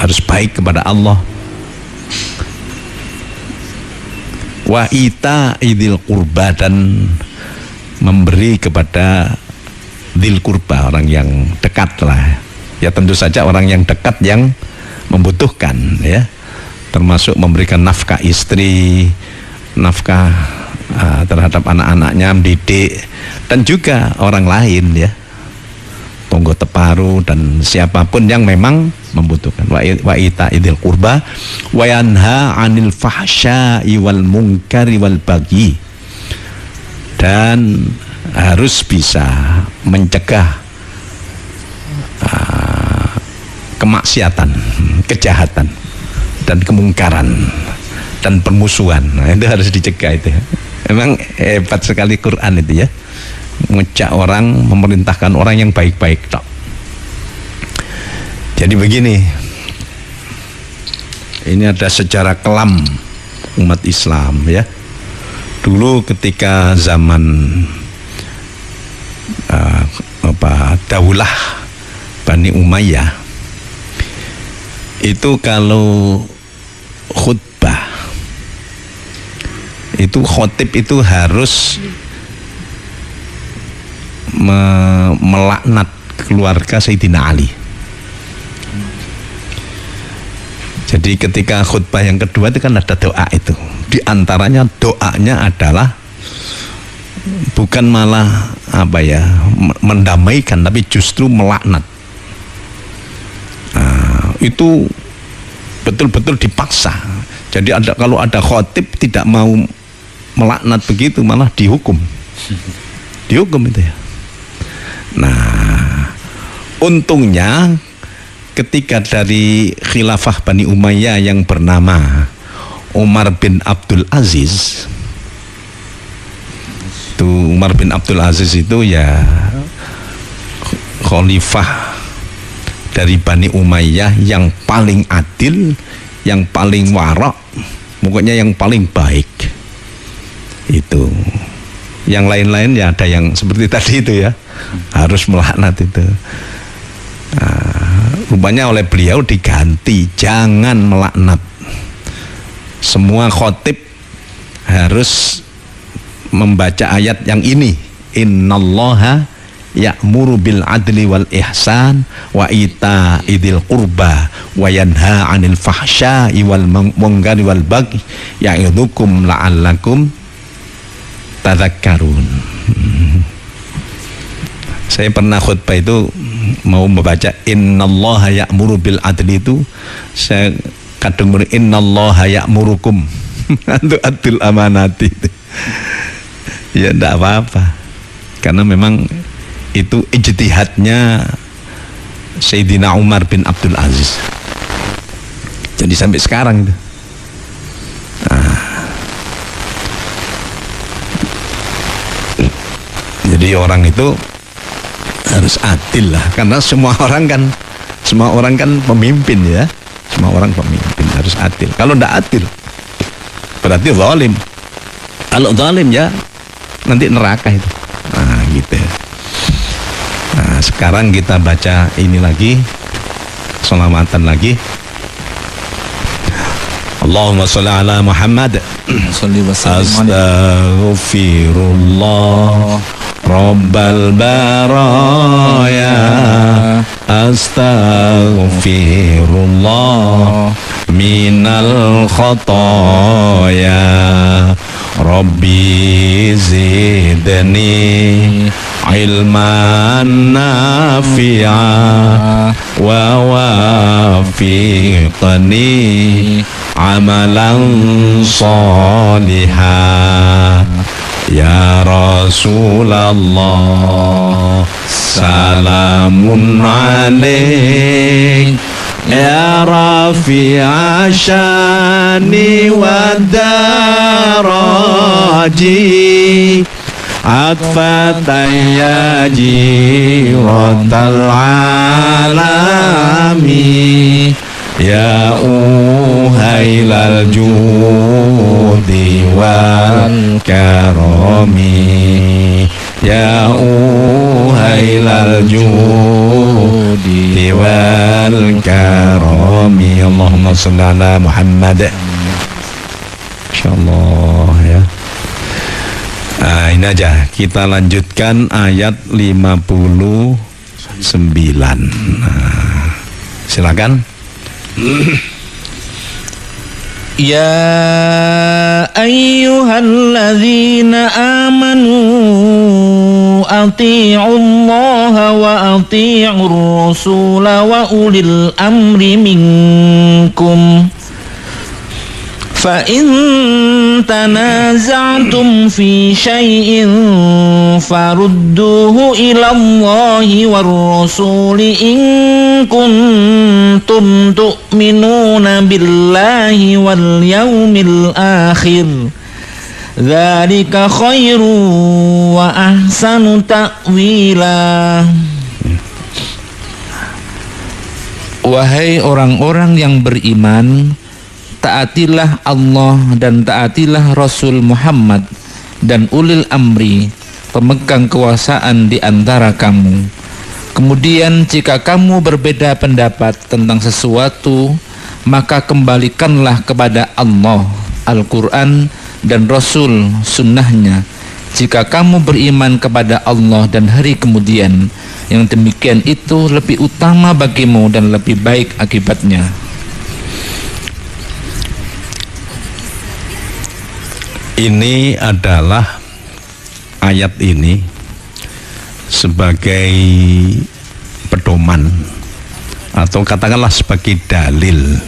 harus baik kepada Allah. Wa ita idil qurba, dan memberi kepada dzil qurba, orang yang dekat lah, ya, tentu saja orang yang dekat yang membutuhkan, ya, termasuk memberikan nafkah istri, nafkah terhadap anak-anaknya, mendidik, dan juga orang lain, ya, tonggo teparu, dan siapapun yang memang membutuhkan. Wa ita idil qurba wa yanha 'anil fahsya'i wal munkari wal bagyi, dan harus bisa mencegah kemaksiatan, kejahatan, dan kemungkaran, dan permusuhan. Nah, itu harus dicegah itu. Memang hebat sekali Quran itu, ya, mengajak orang, memerintahkan orang yang baik-baik tok. Jadi begini, ini ada sejarah kelam umat Islam, ya. Dulu ketika zaman Daulah Bani Umayyah itu kalau khutbah itu khotib itu harus melaknat keluarga Sayyidina Ali. Jadi ketika khutbah yang kedua itu kan ada doa itu. Di antaranya doanya adalah bukan malah mendamaikan, tapi justru melaknat. Nah, itu betul-betul dipaksa. Jadi kalau ada khotib tidak mau melaknat begitu malah dihukum. Dihukum itu ya. Nah, untungnya ketika dari khilafah Bani Umayyah yang bernama Umar bin Abdul Aziz, itu Umar bin Abdul Aziz itu ya khalifah dari Bani Umayyah yang paling adil, yang paling warak, pokoknya yang paling baik. Itu yang lain-lain ya ada yang seperti tadi itu ya, harus melaknat itu. Rupanya oleh beliau diganti, jangan melaknat. Semua khotib harus membaca ayat yang ini, innallaha ya'muru bil adli wal ihsan wa ita'idil qurba wa yanha 'anil fahsya'i wal munkari wal baghi ya'idzukum la'allakum tadhakkarun. Saya pernah khutbah itu mau membaca innallaha ya'muru bil adli itu, saya kadang muni innallaha ya'murukum untuk adil amanati itu. Ya enggak apa-apa, karena memang itu ijtihadnya Sayyidina Umar bin Abdul Aziz. Jadi sampai sekarang itu. Jadi orang itu harus adil lah, karena semua orang kan pemimpin ya, semua orang pemimpin harus adil. Kalau tidak adil berarti zalim. Kalau zalim ya nanti neraka itu. Nah gitu. Nah sekarang kita baca ini lagi, sholawatan lagi. Allahumma sholli ala Muhammad. Astaghfirullah Rabbal baraya, astaghfirullah minal khotoya, Rabbi zidni ilman nafi'a wa wafiqni amalan salihah. Ya Rasulullah salamun alaik, ya rafi'a syani wa daraji, atfatan ya jiratal alami, ya uhailal judi wal karami, ya uhailal judi wal karami. Allahumma sholli ala Muhammad. Insyaallah ya. Nah, ini aja kita lanjutkan ayat 59. Nah, silakan. Ya ayyuhalladzina amanu ati'ullaha wa ati'ur rasula wa ulil amri minkum, fa in tanaza'tum fi syai'in farudduhu ila Allahi war rasuli in kuntum tu'minuna billahi wal yawmil akhir, dzalika khairu wa ahsanu ta'wila. Wahai orang-orang yang beriman, taatilah Allah dan taatilah Rasul Muhammad dan ulil amri, pemegang kekuasaan di antara kamu. Kemudian jika kamu berbeda pendapat tentang sesuatu, maka kembalikanlah kepada Allah, Al-Quran dan Rasul sunnahnya. Jika kamu beriman kepada Allah dan hari kemudian, yang demikian itu lebih utama bagimu dan lebih baik akibatnya. Ini adalah ayat ini sebagai pedoman atau katakanlah sebagai dalil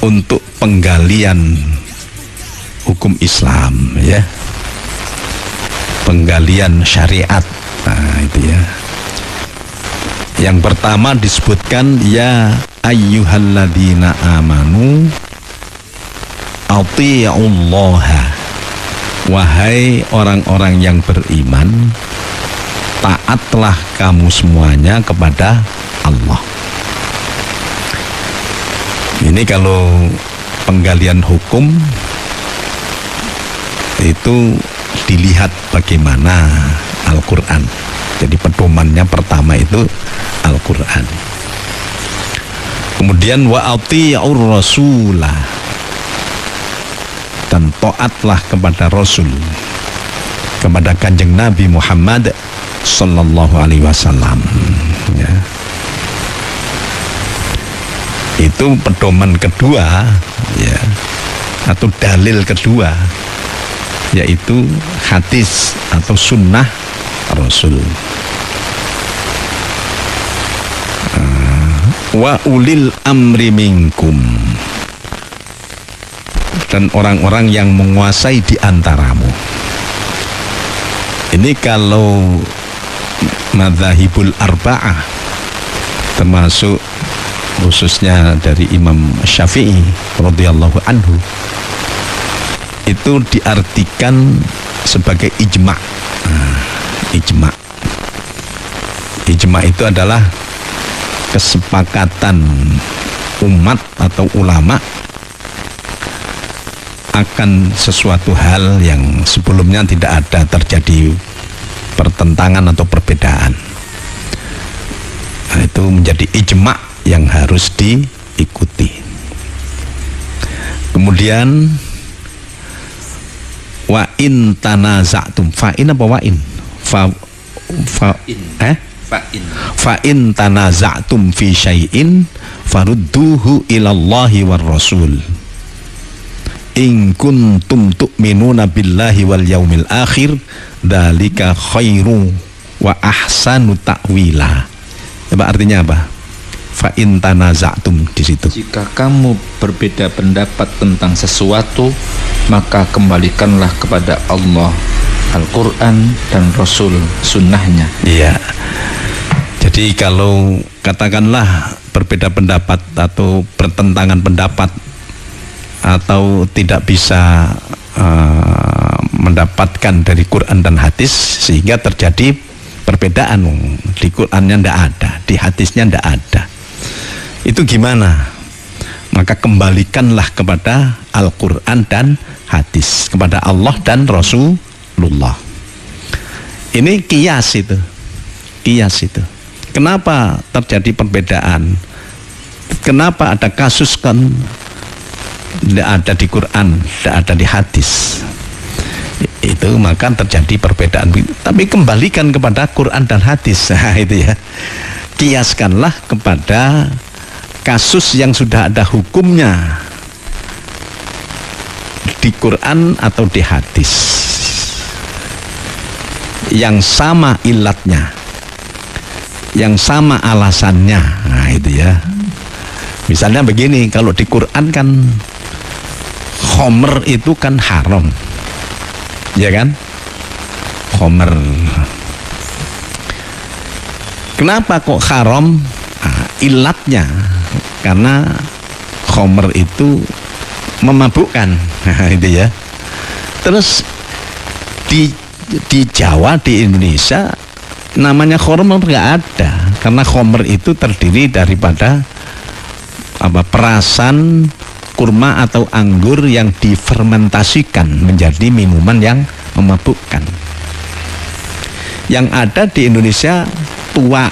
untuk penggalian hukum Islam, ya, penggalian syariat. Nah, itu ya. Yang pertama disebutkan, ya ayyuhalladzina amanu ati'ullaha, wahai orang-orang yang beriman, taatlah kamu semuanya kepada Allah. Ini kalau penggalian hukum itu dilihat bagaimana Al-Quran. Jadi pedomannya pertama itu Al-Quran. Kemudian wa ati'ur rasulah, dan taatlah kepada Rasul, kepada Kanjeng Nabi Muhammad sallallahu alaihi wasallam, ya. Itu pedoman kedua, ya, atau dalil kedua, yaitu hadis atau sunnah Rasul. Wa ulil amri minkum, dan orang-orang yang menguasai di antaramu. Ini kalau madzhabul arba'ah, termasuk khususnya dari Imam Syafi'i radhiyallahu anhu, itu diartikan sebagai ijma'. Ijma'. Ijma' itu adalah kesepakatan umat atau ulama akan sesuatu hal yang sebelumnya tidak ada terjadi pertentangan atau perbedaan. Nah, itu menjadi ijma' yang harus diikuti. Kemudian wa in tanaza'tum, fa'in apa wa'in? Fa'in tanaza'tum fi syai'in farudduhu ilallahi war rasul in kuntum tu'minuna billahi wal yaumil akhir dzalika khairu wa ahsanu ta'wila. Apa artinya apa? Fa in tanaza'tum di situ. Jika kamu berbeda pendapat tentang sesuatu, maka kembalikanlah kepada Allah, Al-Quran dan Rasul sunnahnya. Iya. Jadi kalau katakanlah berbeda pendapat atau bertentangan pendapat atau tidak bisa mendapatkan dari Quran dan hadis, sehingga terjadi perbedaan. Di Qurannya tidak ada, di hadisnya tidak ada. Itu gimana? Maka kembalikanlah kepada Al-Quran dan hadis, kepada Allah dan Rasulullah. Ini qiyas itu. Qiyas itu. Kenapa terjadi perbedaan? Kenapa ada kasus kan tidak ada di Quran, tidak ada di hadis? Itu maka terjadi perbedaan. Tapi kembalikan kepada Quran dan hadis. Nah, itu ya. Kiaskanlah kepada kasus yang sudah ada hukumnya di Quran atau di hadis, yang sama ilatnya, yang sama alasannya. Nah, itu ya. Misalnya begini, kalau di Quran kan khomer itu kan haram, ya kan? Khomer. Kenapa kok haram? Nah, ilatnya karena khomer itu memabukkan. Nah, itu ya. Terus di Jawa, di Indonesia namanya khomer nggak ada, karena khomer itu terdiri daripada perasan kurma atau anggur yang difermentasikan menjadi minuman yang memabukkan. Yang ada di Indonesia tua,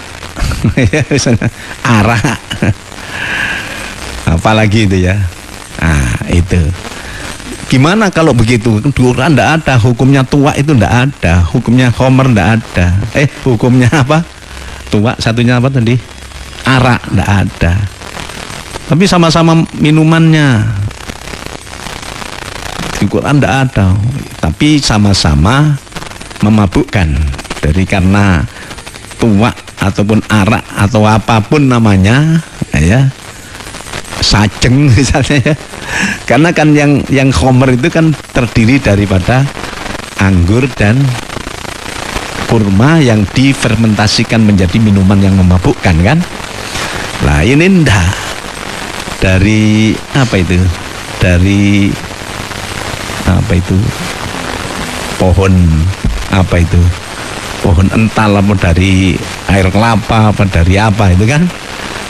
misalnya arak, apalagi itu ya. Nah itu gimana kalau begitu? Di Quran tidak ada hukumnya tua, itu tidak ada hukumnya khamr, tidak ada. Hukumnya apa? Tua, satunya apa tadi? Arak, tidak ada. Tapi sama-sama minumannya. Di Quran tidak ada, tapi sama-sama memabukkan. Dari karena tua ataupun arak atau apapun namanya, ya, sajeng misalnya ya. Karena kan yang khamr itu kan terdiri daripada anggur dan kurma yang difermentasikan menjadi minuman yang memabukkan kan. Lah ini ndak, dari apa itu? Dari apa itu? Pohon apa itu? Pohon ental, apa dari air kelapa, apa dari apa itu kan?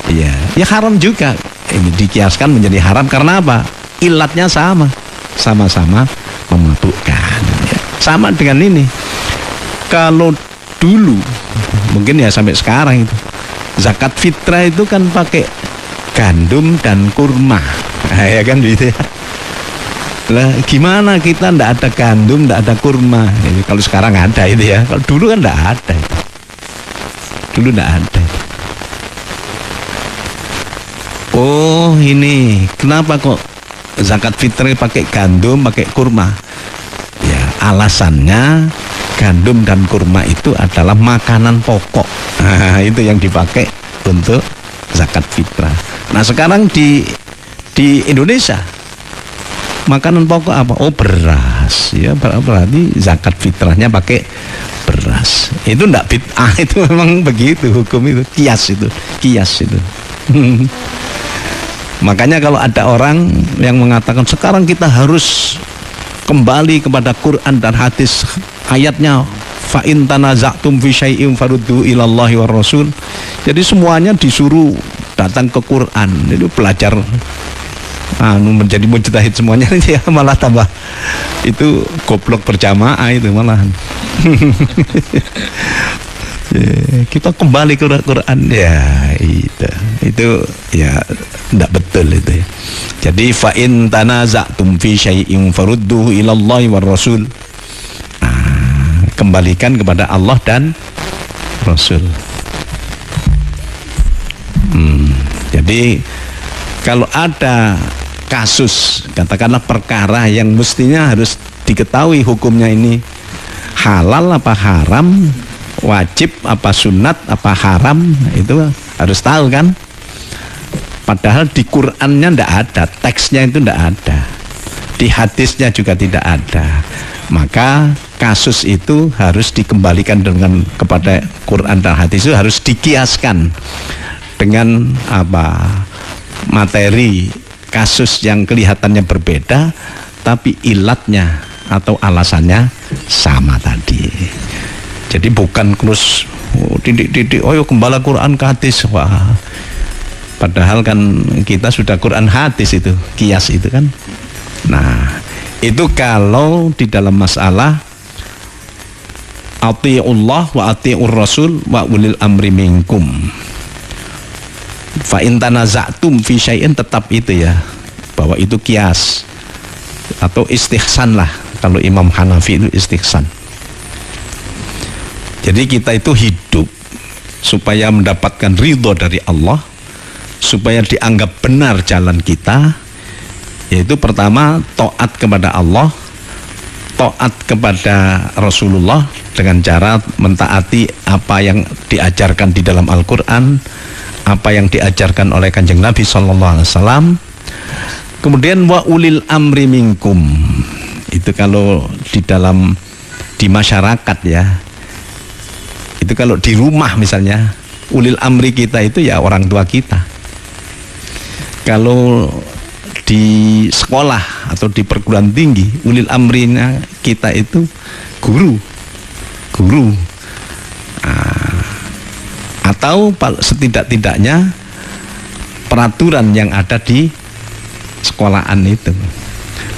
Iya, ya haram juga. Ini dikiaskan menjadi haram karena apa? Ilatnya sama, sama-sama memabukkan. Ya. Sama dengan ini. Kalau dulu, mungkin ya sampai sekarang itu, zakat fitrah itu kan pakai gandum dan kurma, nah, ya kan gitu ya. Lah gimana kita ndak ada gandum, ndak ada kurma? Jadi, kalau sekarang ada itu ya, kalau dulu kan ndak ada itu. Dulu ndak ada. Oh ini kenapa kok zakat fitrah pakai gandum, pakai kurma? Ya alasannya gandum dan kurma itu adalah makanan pokok. Nah, itu yang dipakai untuk zakat fitrah. Nah sekarang di Indonesia makanan pokok apa? Oh beras. Ya berarti zakat fitrahnya pakai beras. Itu enggak bid'ah, itu memang begitu hukum itu. Kias itu. Makanya kalau ada orang yang mengatakan sekarang kita harus kembali kepada Quran dan hadis, ayatnya fa in tanaza'tum fi syai'in faruddu ilallahi war rasul. Jadi semuanya disuruh datang ke Quran. Itu belajar menjadi mujtahid semuanya ya, malah tambah itu goblok berjamaah itu malahan. Kita kembali ke Quran ya, itu ya tidak betul itu ya. Jadi fa in tanaza'tum fi syai'in farudduhu ilallahi war rasul. Kembalikan kepada Allah dan Rasul. Jadi kalau ada kasus, katakanlah perkara yang mestinya harus diketahui hukumnya ini halal apa haram, wajib apa sunat apa haram, itu harus tahu kan. Padahal di Qur'annya tidak ada, teksnya itu tidak ada, di hadisnya juga tidak ada. Maka kasus itu harus dikembalikan dengan kepada Quran dan hadis, itu harus dikiaskan dengan apa, materi kasus yang kelihatannya berbeda tapi ilatnya atau alasannya sama tadi. Jadi bukan terus titik-titik kembali Quran ke hadis. Wah, padahal kan kita sudah Quran hadis itu, kias itu kan. Nah itu kalau di dalam masalah ati'ullah wa ati'ur rasul wa ulil amri minkum. Fa in tanaza'tum fi syai'in, tetap itu ya, bahwa itu kias atau istihsan lah. Kalau Imam Hanafi itu istihsan. Jadi kita itu hidup supaya mendapatkan ridho dari Allah, supaya dianggap benar jalan kita, yaitu pertama taat kepada Allah, taat kepada Rasulullah dengan cara mentaati apa yang diajarkan di dalam Al-Quran, apa yang diajarkan oleh Kanjeng Nabi SAW. Kemudian wa ulil amri minkum, itu kalau di masyarakat ya, itu kalau di rumah misalnya, ulil amri kita itu ya orang tua kita. Kalau di sekolah atau di perguruan tinggi, ulil amrinya kita itu guru. Atau setidak-tidaknya peraturan yang ada di sekolahan itu.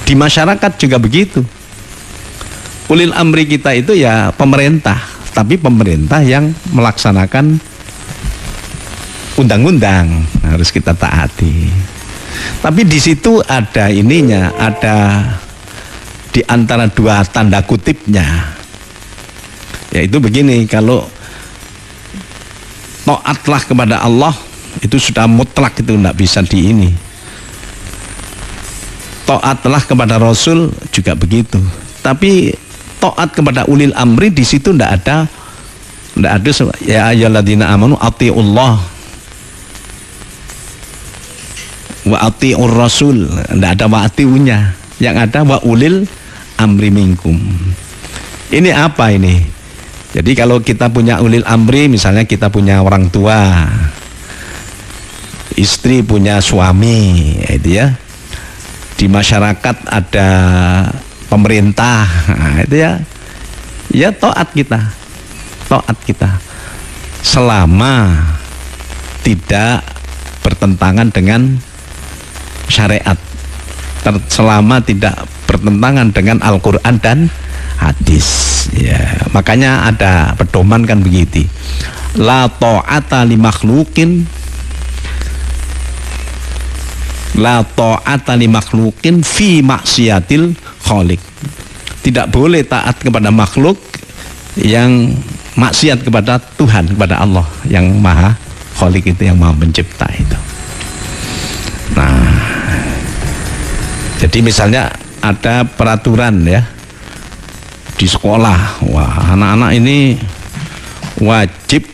Di masyarakat juga begitu. Ulil amri kita itu ya pemerintah, tapi pemerintah yang melaksanakan undang-undang harus kita taati. Tapi di situ ada ininya, ada di antara dua tanda kutipnya, yaitu begini, kalau taatlah kepada Allah itu sudah mutlak, itu tidak bisa di ini. Taatlah kepada Rasul juga begitu. Tapi taat kepada ulil amri di situ tidak ada ya ayyuhalladzina amanu atiullah wa atiur rasul, tidak ada wa atiunya, yang ada wa ulil amri minkum. Ini apa ini? Jadi kalau kita punya ulil amri, misalnya kita punya orang tua, istri punya suami, itu ya. Di masyarakat ada pemerintah, nah, itu ya. Ya taat kita. Taat kita. Selama tidak bertentangan dengan syariat, selama tidak bertentangan dengan Al-Quran dan hadis, ya. Makanya ada pedoman kan begitu, la ta'ata li makhluqin, la ta'ata li makhluqin fi maksiatil khaliq. Tidak boleh taat kepada makhluk yang maksiat kepada Tuhan, kepada Allah yang maha khaliq, itu yang maha pencipta itu. Nah, jadi misalnya ada peraturan ya di sekolah, wah anak-anak ini wajib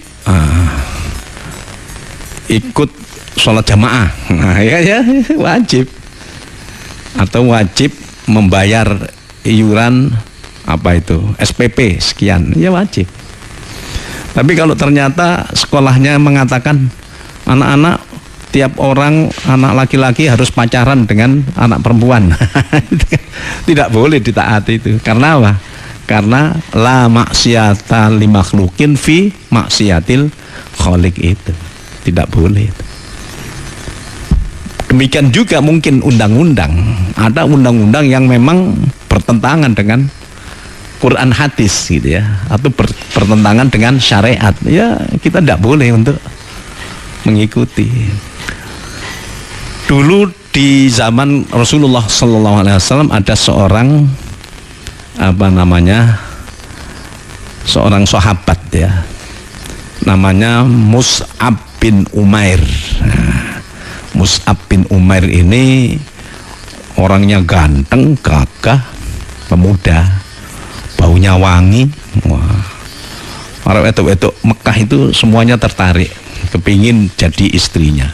ikut sholat jamaah, nah, ya wajib, atau wajib membayar iuran apa itu SPP sekian, ya wajib. Tapi kalau ternyata sekolahnya mengatakan anak-anak, tiap orang anak laki-laki harus pacaran dengan anak perempuan, tidak boleh ditaati itu. Karena apa? Karena la maksiata li makhluqin fi maksiatil khaliq, itu tidak boleh. Demikian juga mungkin undang-undang, ada undang-undang yang memang bertentangan dengan Quran hadis gitu ya, atau bertentangan dengan syariat, ya kita tidak boleh untuk mengikuti. Dulu di zaman Rasulullah SAW ada seorang seorang sahabat ya, namanya Mus'ab bin Umair. Mus'ab bin Umair ini orangnya ganteng, gagah, pemuda, baunya wangi. Wah, para wedok-wedok Mekah itu semuanya tertarik, kepingin jadi istrinya.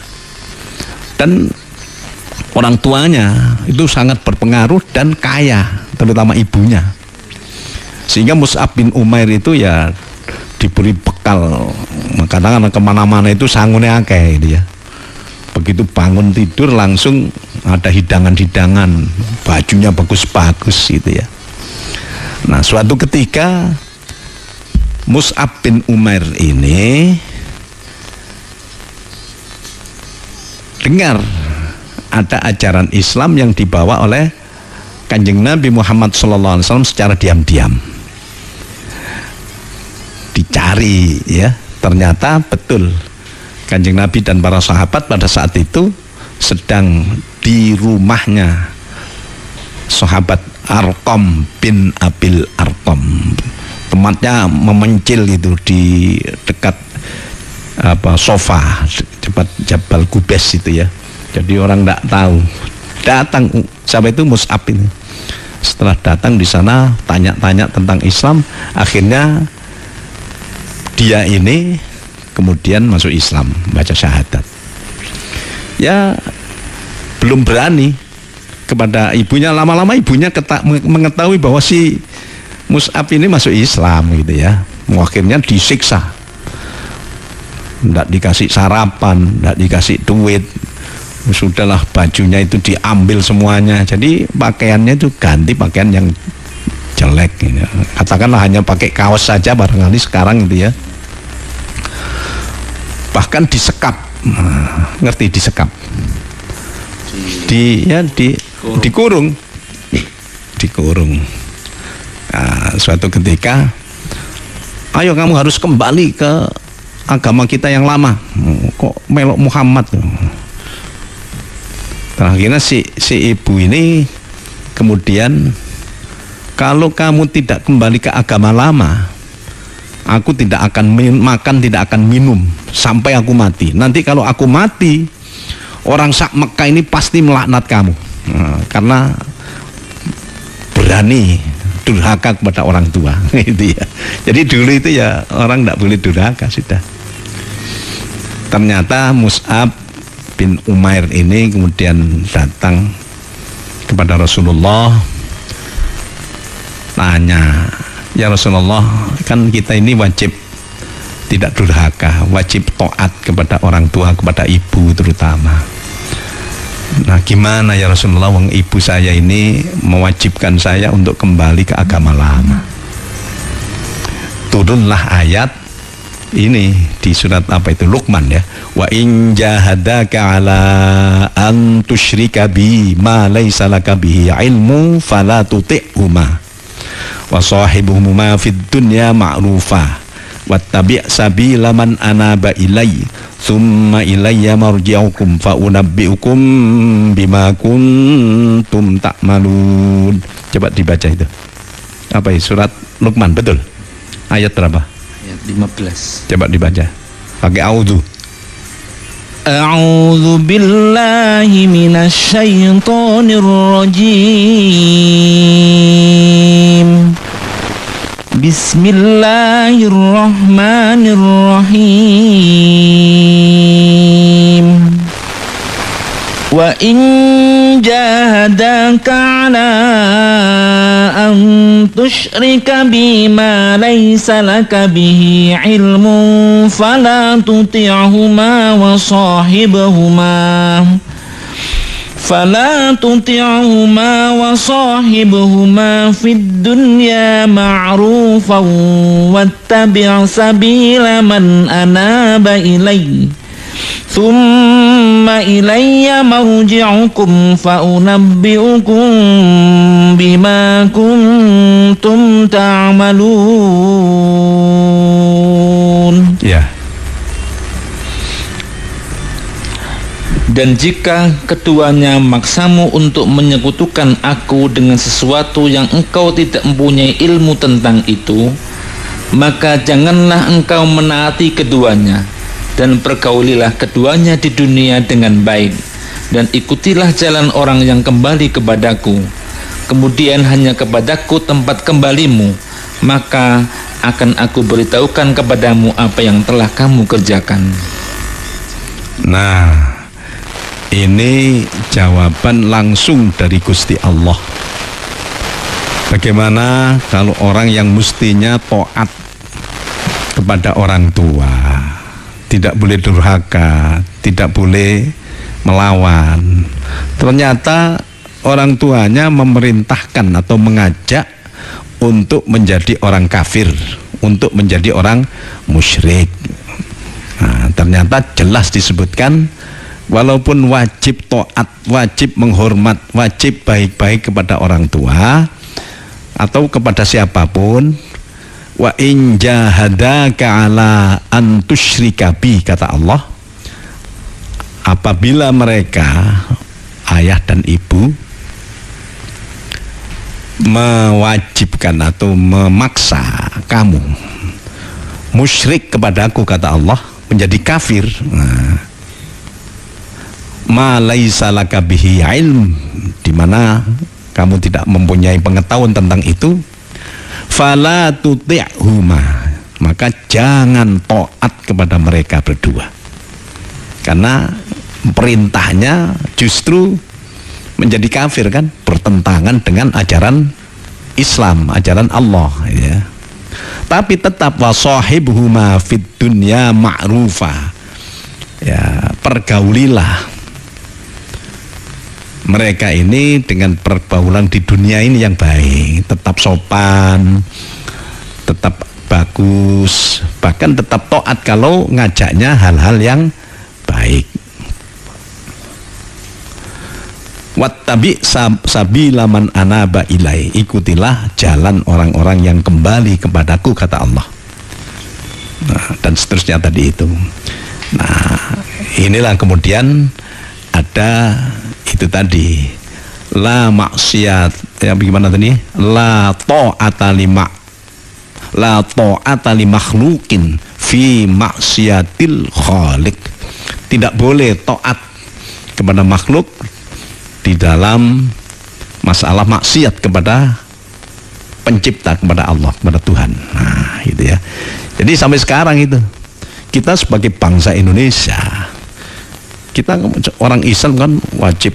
Dan orang tuanya itu sangat berpengaruh dan kaya, terutama ibunya. Sehingga Mus'ab bin Umair itu ya diberi bekal, kadang-kadang kemana-mana itu sangunnya akeh gitu ya. Begitu bangun tidur langsung ada hidangan-hidangan, bajunya bagus-bagus gitu ya. Nah, suatu ketika Mus'ab bin Umair ini dengar ada ajaran Islam yang dibawa oleh Kanjeng Nabi Muhammad SAW secara diam-diam. Dicari ya, ternyata betul Kanjeng Nabi dan para sahabat pada saat itu sedang di rumahnya sahabat Arqam bin Abil Arqam, tempatnya memencil itu di dekat sofa cepat Jabal Gubes itu ya. Jadi orang tidak tahu. Datang sampai itu Mus'ab ini. Setelah datang di sana tanya-tanya tentang Islam, akhirnya dia ini kemudian masuk Islam, baca syahadat. Ya belum berani kepada ibunya, lama-lama ibunya mengetahui bahwa si Mus'ab ini masuk Islam gitu ya. Akhirnya disiksa, tidak dikasih sarapan, tidak dikasih duit. Sudahlah, bajunya itu diambil semuanya. Jadi pakaiannya itu ganti pakaian yang jelek gitu. Katakanlah hanya pakai kaos saja barangkali sekarang gitu ya. Bahkan disekap, ngerti disekap? Dikurung. Nah, suatu ketika Ayo kamu harus kembali ke agama kita yang lama. Kok melok Muhammad? Akhirnya si ibu ini kemudian, kalau kamu tidak kembali ke agama lama, aku tidak akan makan, tidak akan minum sampai aku mati. Nanti kalau aku mati, orang sak Mekah ini pasti melaknat kamu. Karena berani durhaka kepada orang tua. Gitu ya. Jadi dulu itu ya orang tidak boleh durhaka sudah. Ternyata Mus'ab bin Umair ini kemudian datang kepada Rasulullah, tanya, ya Rasulullah, kan kita ini wajib tidak durhaka, wajib taat kepada orang tua, kepada ibu terutama. Nah gimana ya Rasulullah, wong ibu saya ini mewajibkan saya untuk kembali ke agama lama. Turunlah ayat ini di surat apa itu, Luqman ya. Wa in jahadaka ala an tusyrika bi ma laysa laka bihi ilmu fala tuti'huma wa sahibuhuma fid dunya ma'rufa wattabi' sabila man anaba ilai thumma ilayya marji'ukum fa unabbi'ukum bima kuntum ta'malun. Coba dibaca itu. Apa itu? Surat Luqman, betul? Ayat berapa? Ayat 15. Coba dibaca. Pakai auzu. A'udzu billahi minasy syaithanir rajim. Bismillahirrahmanirrahim. Wa in jahadaka ala an tusyrika bima laysa laka bihi ilmun fala tuti'huma wa sahibhuma fid dunya ma'rufan wattabi' sabila man anaba ilayya thumma ilayya marji'ukum fa unabbi'ukum bima kuntum ta'malun. Ya. Dan jika keduanya maksamu untuk menyekutukan aku dengan sesuatu yang engkau tidak mempunyai ilmu tentang itu, maka janganlah engkau menaati keduanya, dan pergaulilah keduanya di dunia dengan baik, dan ikutilah jalan orang yang kembali kepadaku. Kemudian hanya kepadaku tempat kembalimu, maka akan aku beritahukan kepadamu apa yang telah kamu kerjakan. Nah, ini jawaban langsung dari Gusti Allah. Bagaimana kalau orang yang mestinya taat kepada orang tua, tidak boleh durhaka, tidak boleh melawan, ternyata orang tuanya memerintahkan atau mengajak untuk menjadi orang kafir, untuk menjadi orang musyrik. Nah, ternyata jelas disebutkan, walaupun wajib taat, wajib menghormat, wajib baik-baik kepada orang tua atau kepada siapapun, wa in jahadaka ala an tusyrika bi, kata Allah, apabila mereka, ayah dan ibu, mewajibkan atau memaksa kamu musyrik kepada aku, kata Allah, menjadi kafir, ma laisa laka bihi ilm, di mana kamu tidak mempunyai pengetahuan tentang itu, fala tuti'huma, maka jangan taat kepada mereka berdua, karena perintahnya justru menjadi kafir kan, bertentangan dengan ajaran Islam, ajaran Allah ya. Tapi tetap wasahibhuma fid dunya ma'rufa, ya, pergaulilah mereka ini dengan pergaulan di dunia ini yang baik, tetap sopan, tetap bagus, bahkan tetap taat kalau ngajaknya hal-hal yang baik. Wattabi sabila man anaba ilai, ikutilah jalan orang-orang yang kembali kepadaku, kata Allah. dan seterusnya tadi itu. Nah, inilah kemudian ada itu tadi, la maksiat, ya bagaimana tadi? La ta'ata li makhluqin fi maksiatil khaliq. Tidak boleh taat kepada makhluk di dalam masalah maksiat kepada pencipta, kepada Allah, kepada Tuhan. Nah, itu ya. Jadi sampai sekarang itu kita sebagai bangsa Indonesia, kita orang Islam kan wajib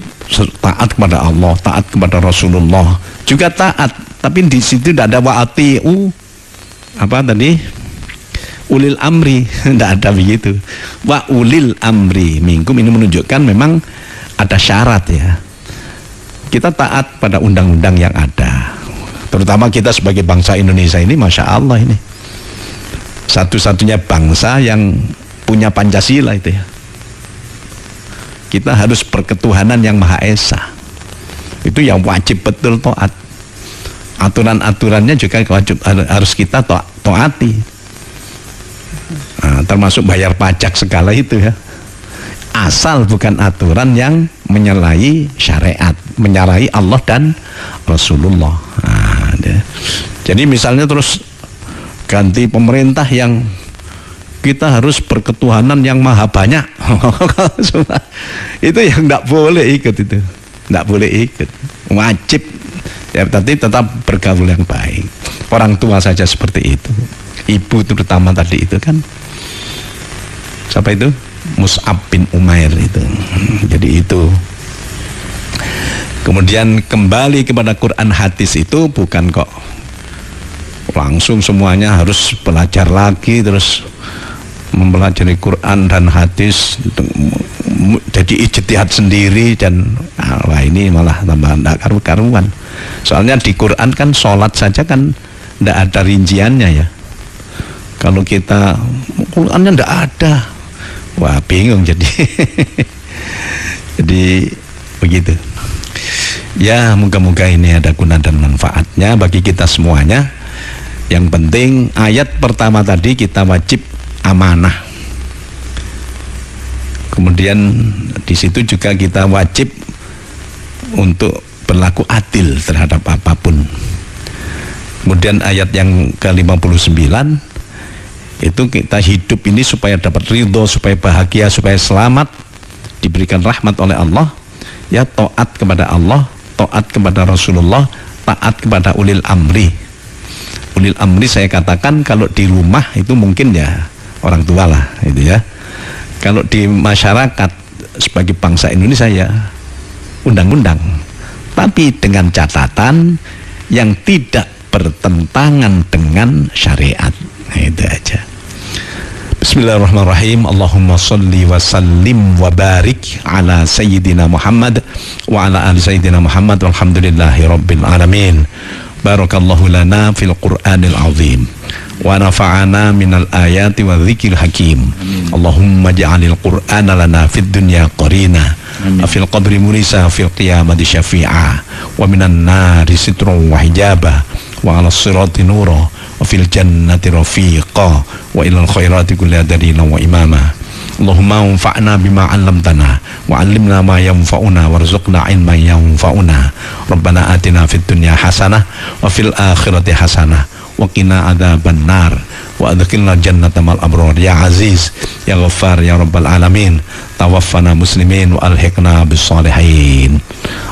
taat kepada Allah, taat kepada Rasulullah, juga taat. Tapi di situ tidak ada wa'ati'u apa tadi? Ulil amri, tidak ada begitu. Wa ulil amri minkum, ini menunjukkan memang ada syarat ya. Kita taat pada undang-undang yang ada. Terutama kita sebagai bangsa Indonesia ini, Masya Allah ini satu-satunya bangsa yang punya Pancasila itu ya. Kita harus perketuhanan yang Maha Esa. Itu yang wajib betul taat. Aturan-aturannya juga wajib harus kita taati. Nah, termasuk bayar pajak segala itu ya. Asal bukan aturan yang menyalahi syariat, menyalahi Allah dan Rasulullah. Nah, jadi misalnya terus ganti pemerintah yang kita harus berketuhanan yang maha banyak. Itu yang tidak boleh ikut itu. Tidak boleh ikut. Wajib ya, tapi tetap bergaul yang baik. Orang tua saja seperti itu. Ibu terutama tadi itu kan. Siapa itu? Mus'ab bin Umair itu. Jadi itu. Kemudian kembali kepada Quran hadis itu bukan kok langsung semuanya harus belajar lagi terus mempelajari Quran dan hadis jadi ijtihad sendiri dan wah ini malah tambah tidak karu-karuan. Soalnya di Quran kan sholat saja kan tidak ada rinciannya ya. Kalau kita Qurannya tidak ada, wah bingung jadi. Jadi begitu. Ya moga-moga ini ada guna dan manfaatnya bagi kita semuanya. Yang penting ayat pertama tadi kita wajib amanah. Kemudian di situ juga kita wajib untuk berlaku adil terhadap apapun. Kemudian ayat yang ke-59 itu kita hidup ini supaya dapat ridho, supaya bahagia, supaya selamat, diberikan rahmat oleh Allah. Ya taat kepada Allah, taat kepada Rasulullah, taat kepada ulil amri. Ulil amri saya katakan kalau di rumah itu mungkin ya orang tua lah itu ya. Kalau di masyarakat sebagai bangsa Indonesia ya undang-undang, tapi dengan catatan yang tidak bertentangan dengan syariat. Nah, itu aja. Bismillahirrahmanirrahim. Allahumma salli wa sallim wa barik ala sayyidina Muhammad wa ala ali sayyidina Muhammad walhamdulillahi rabbil alamin. Barakallahu lana fil Qur'anil azim wa nafa'ana minal ayati wa dzikril hakim. Allahumma ja'alil Qur'ana lana fid dunya qarina wa fil qabri munisa fil qiyamati syafi'a wa minan nari sitrun wa hijaba wa 'alas sirati nura wa fil jannati rafiqa wa ilal khairati kulli dalila wa imama. Allahumma anfa'na bima 'allamtana wa 'allimna ma yanfa'una warzuqna 'ilman yanfa'una. Rabbana atina fid dunya hasanah wa fil akhirati hasanah wa qina adzaban nar wa adkhilna jannata mal abrar ya aziz ya ghaffar ya rabbal alamin. Tawaffana muslimin wa alhiqna bis salihin.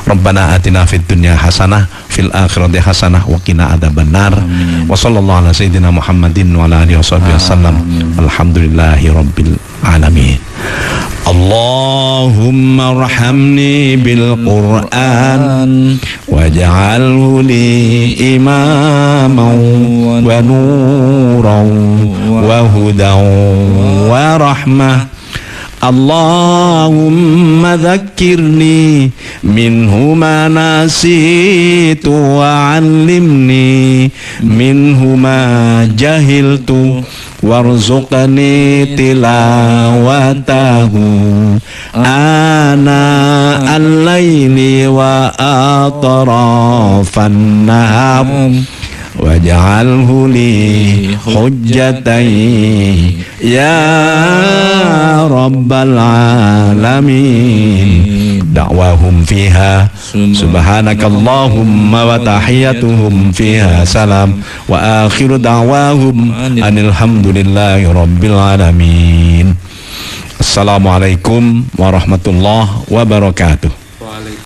Rabbana atina fid dunya hasanah fil akhirati hasanah wa qina adzaban nar. Wa sallallahu ala sayyidina Muhammadin wa ala alihi wasallam. Alhamdulillahi rabbil alamin. Allahumma arhamni bil Qur'an waj'alhu li imaman wa nuran wa hudan wa rahmah. Allahumma dhakkirni minhu ma nasitu wa 'allimni minhu ma jahiltu warzuqni tilawatahu ana al-laili wa atrafan nahar waj'alhu li hujjatan ya rabbal alamin. Da'wahum fiha subhanakallahumma wa tahiyyatuhum fiha salam wa akhiru da'wahum anil hamdulillahi rabbil alamin. Assalamualaikum warahmatullahi wabarakatuh.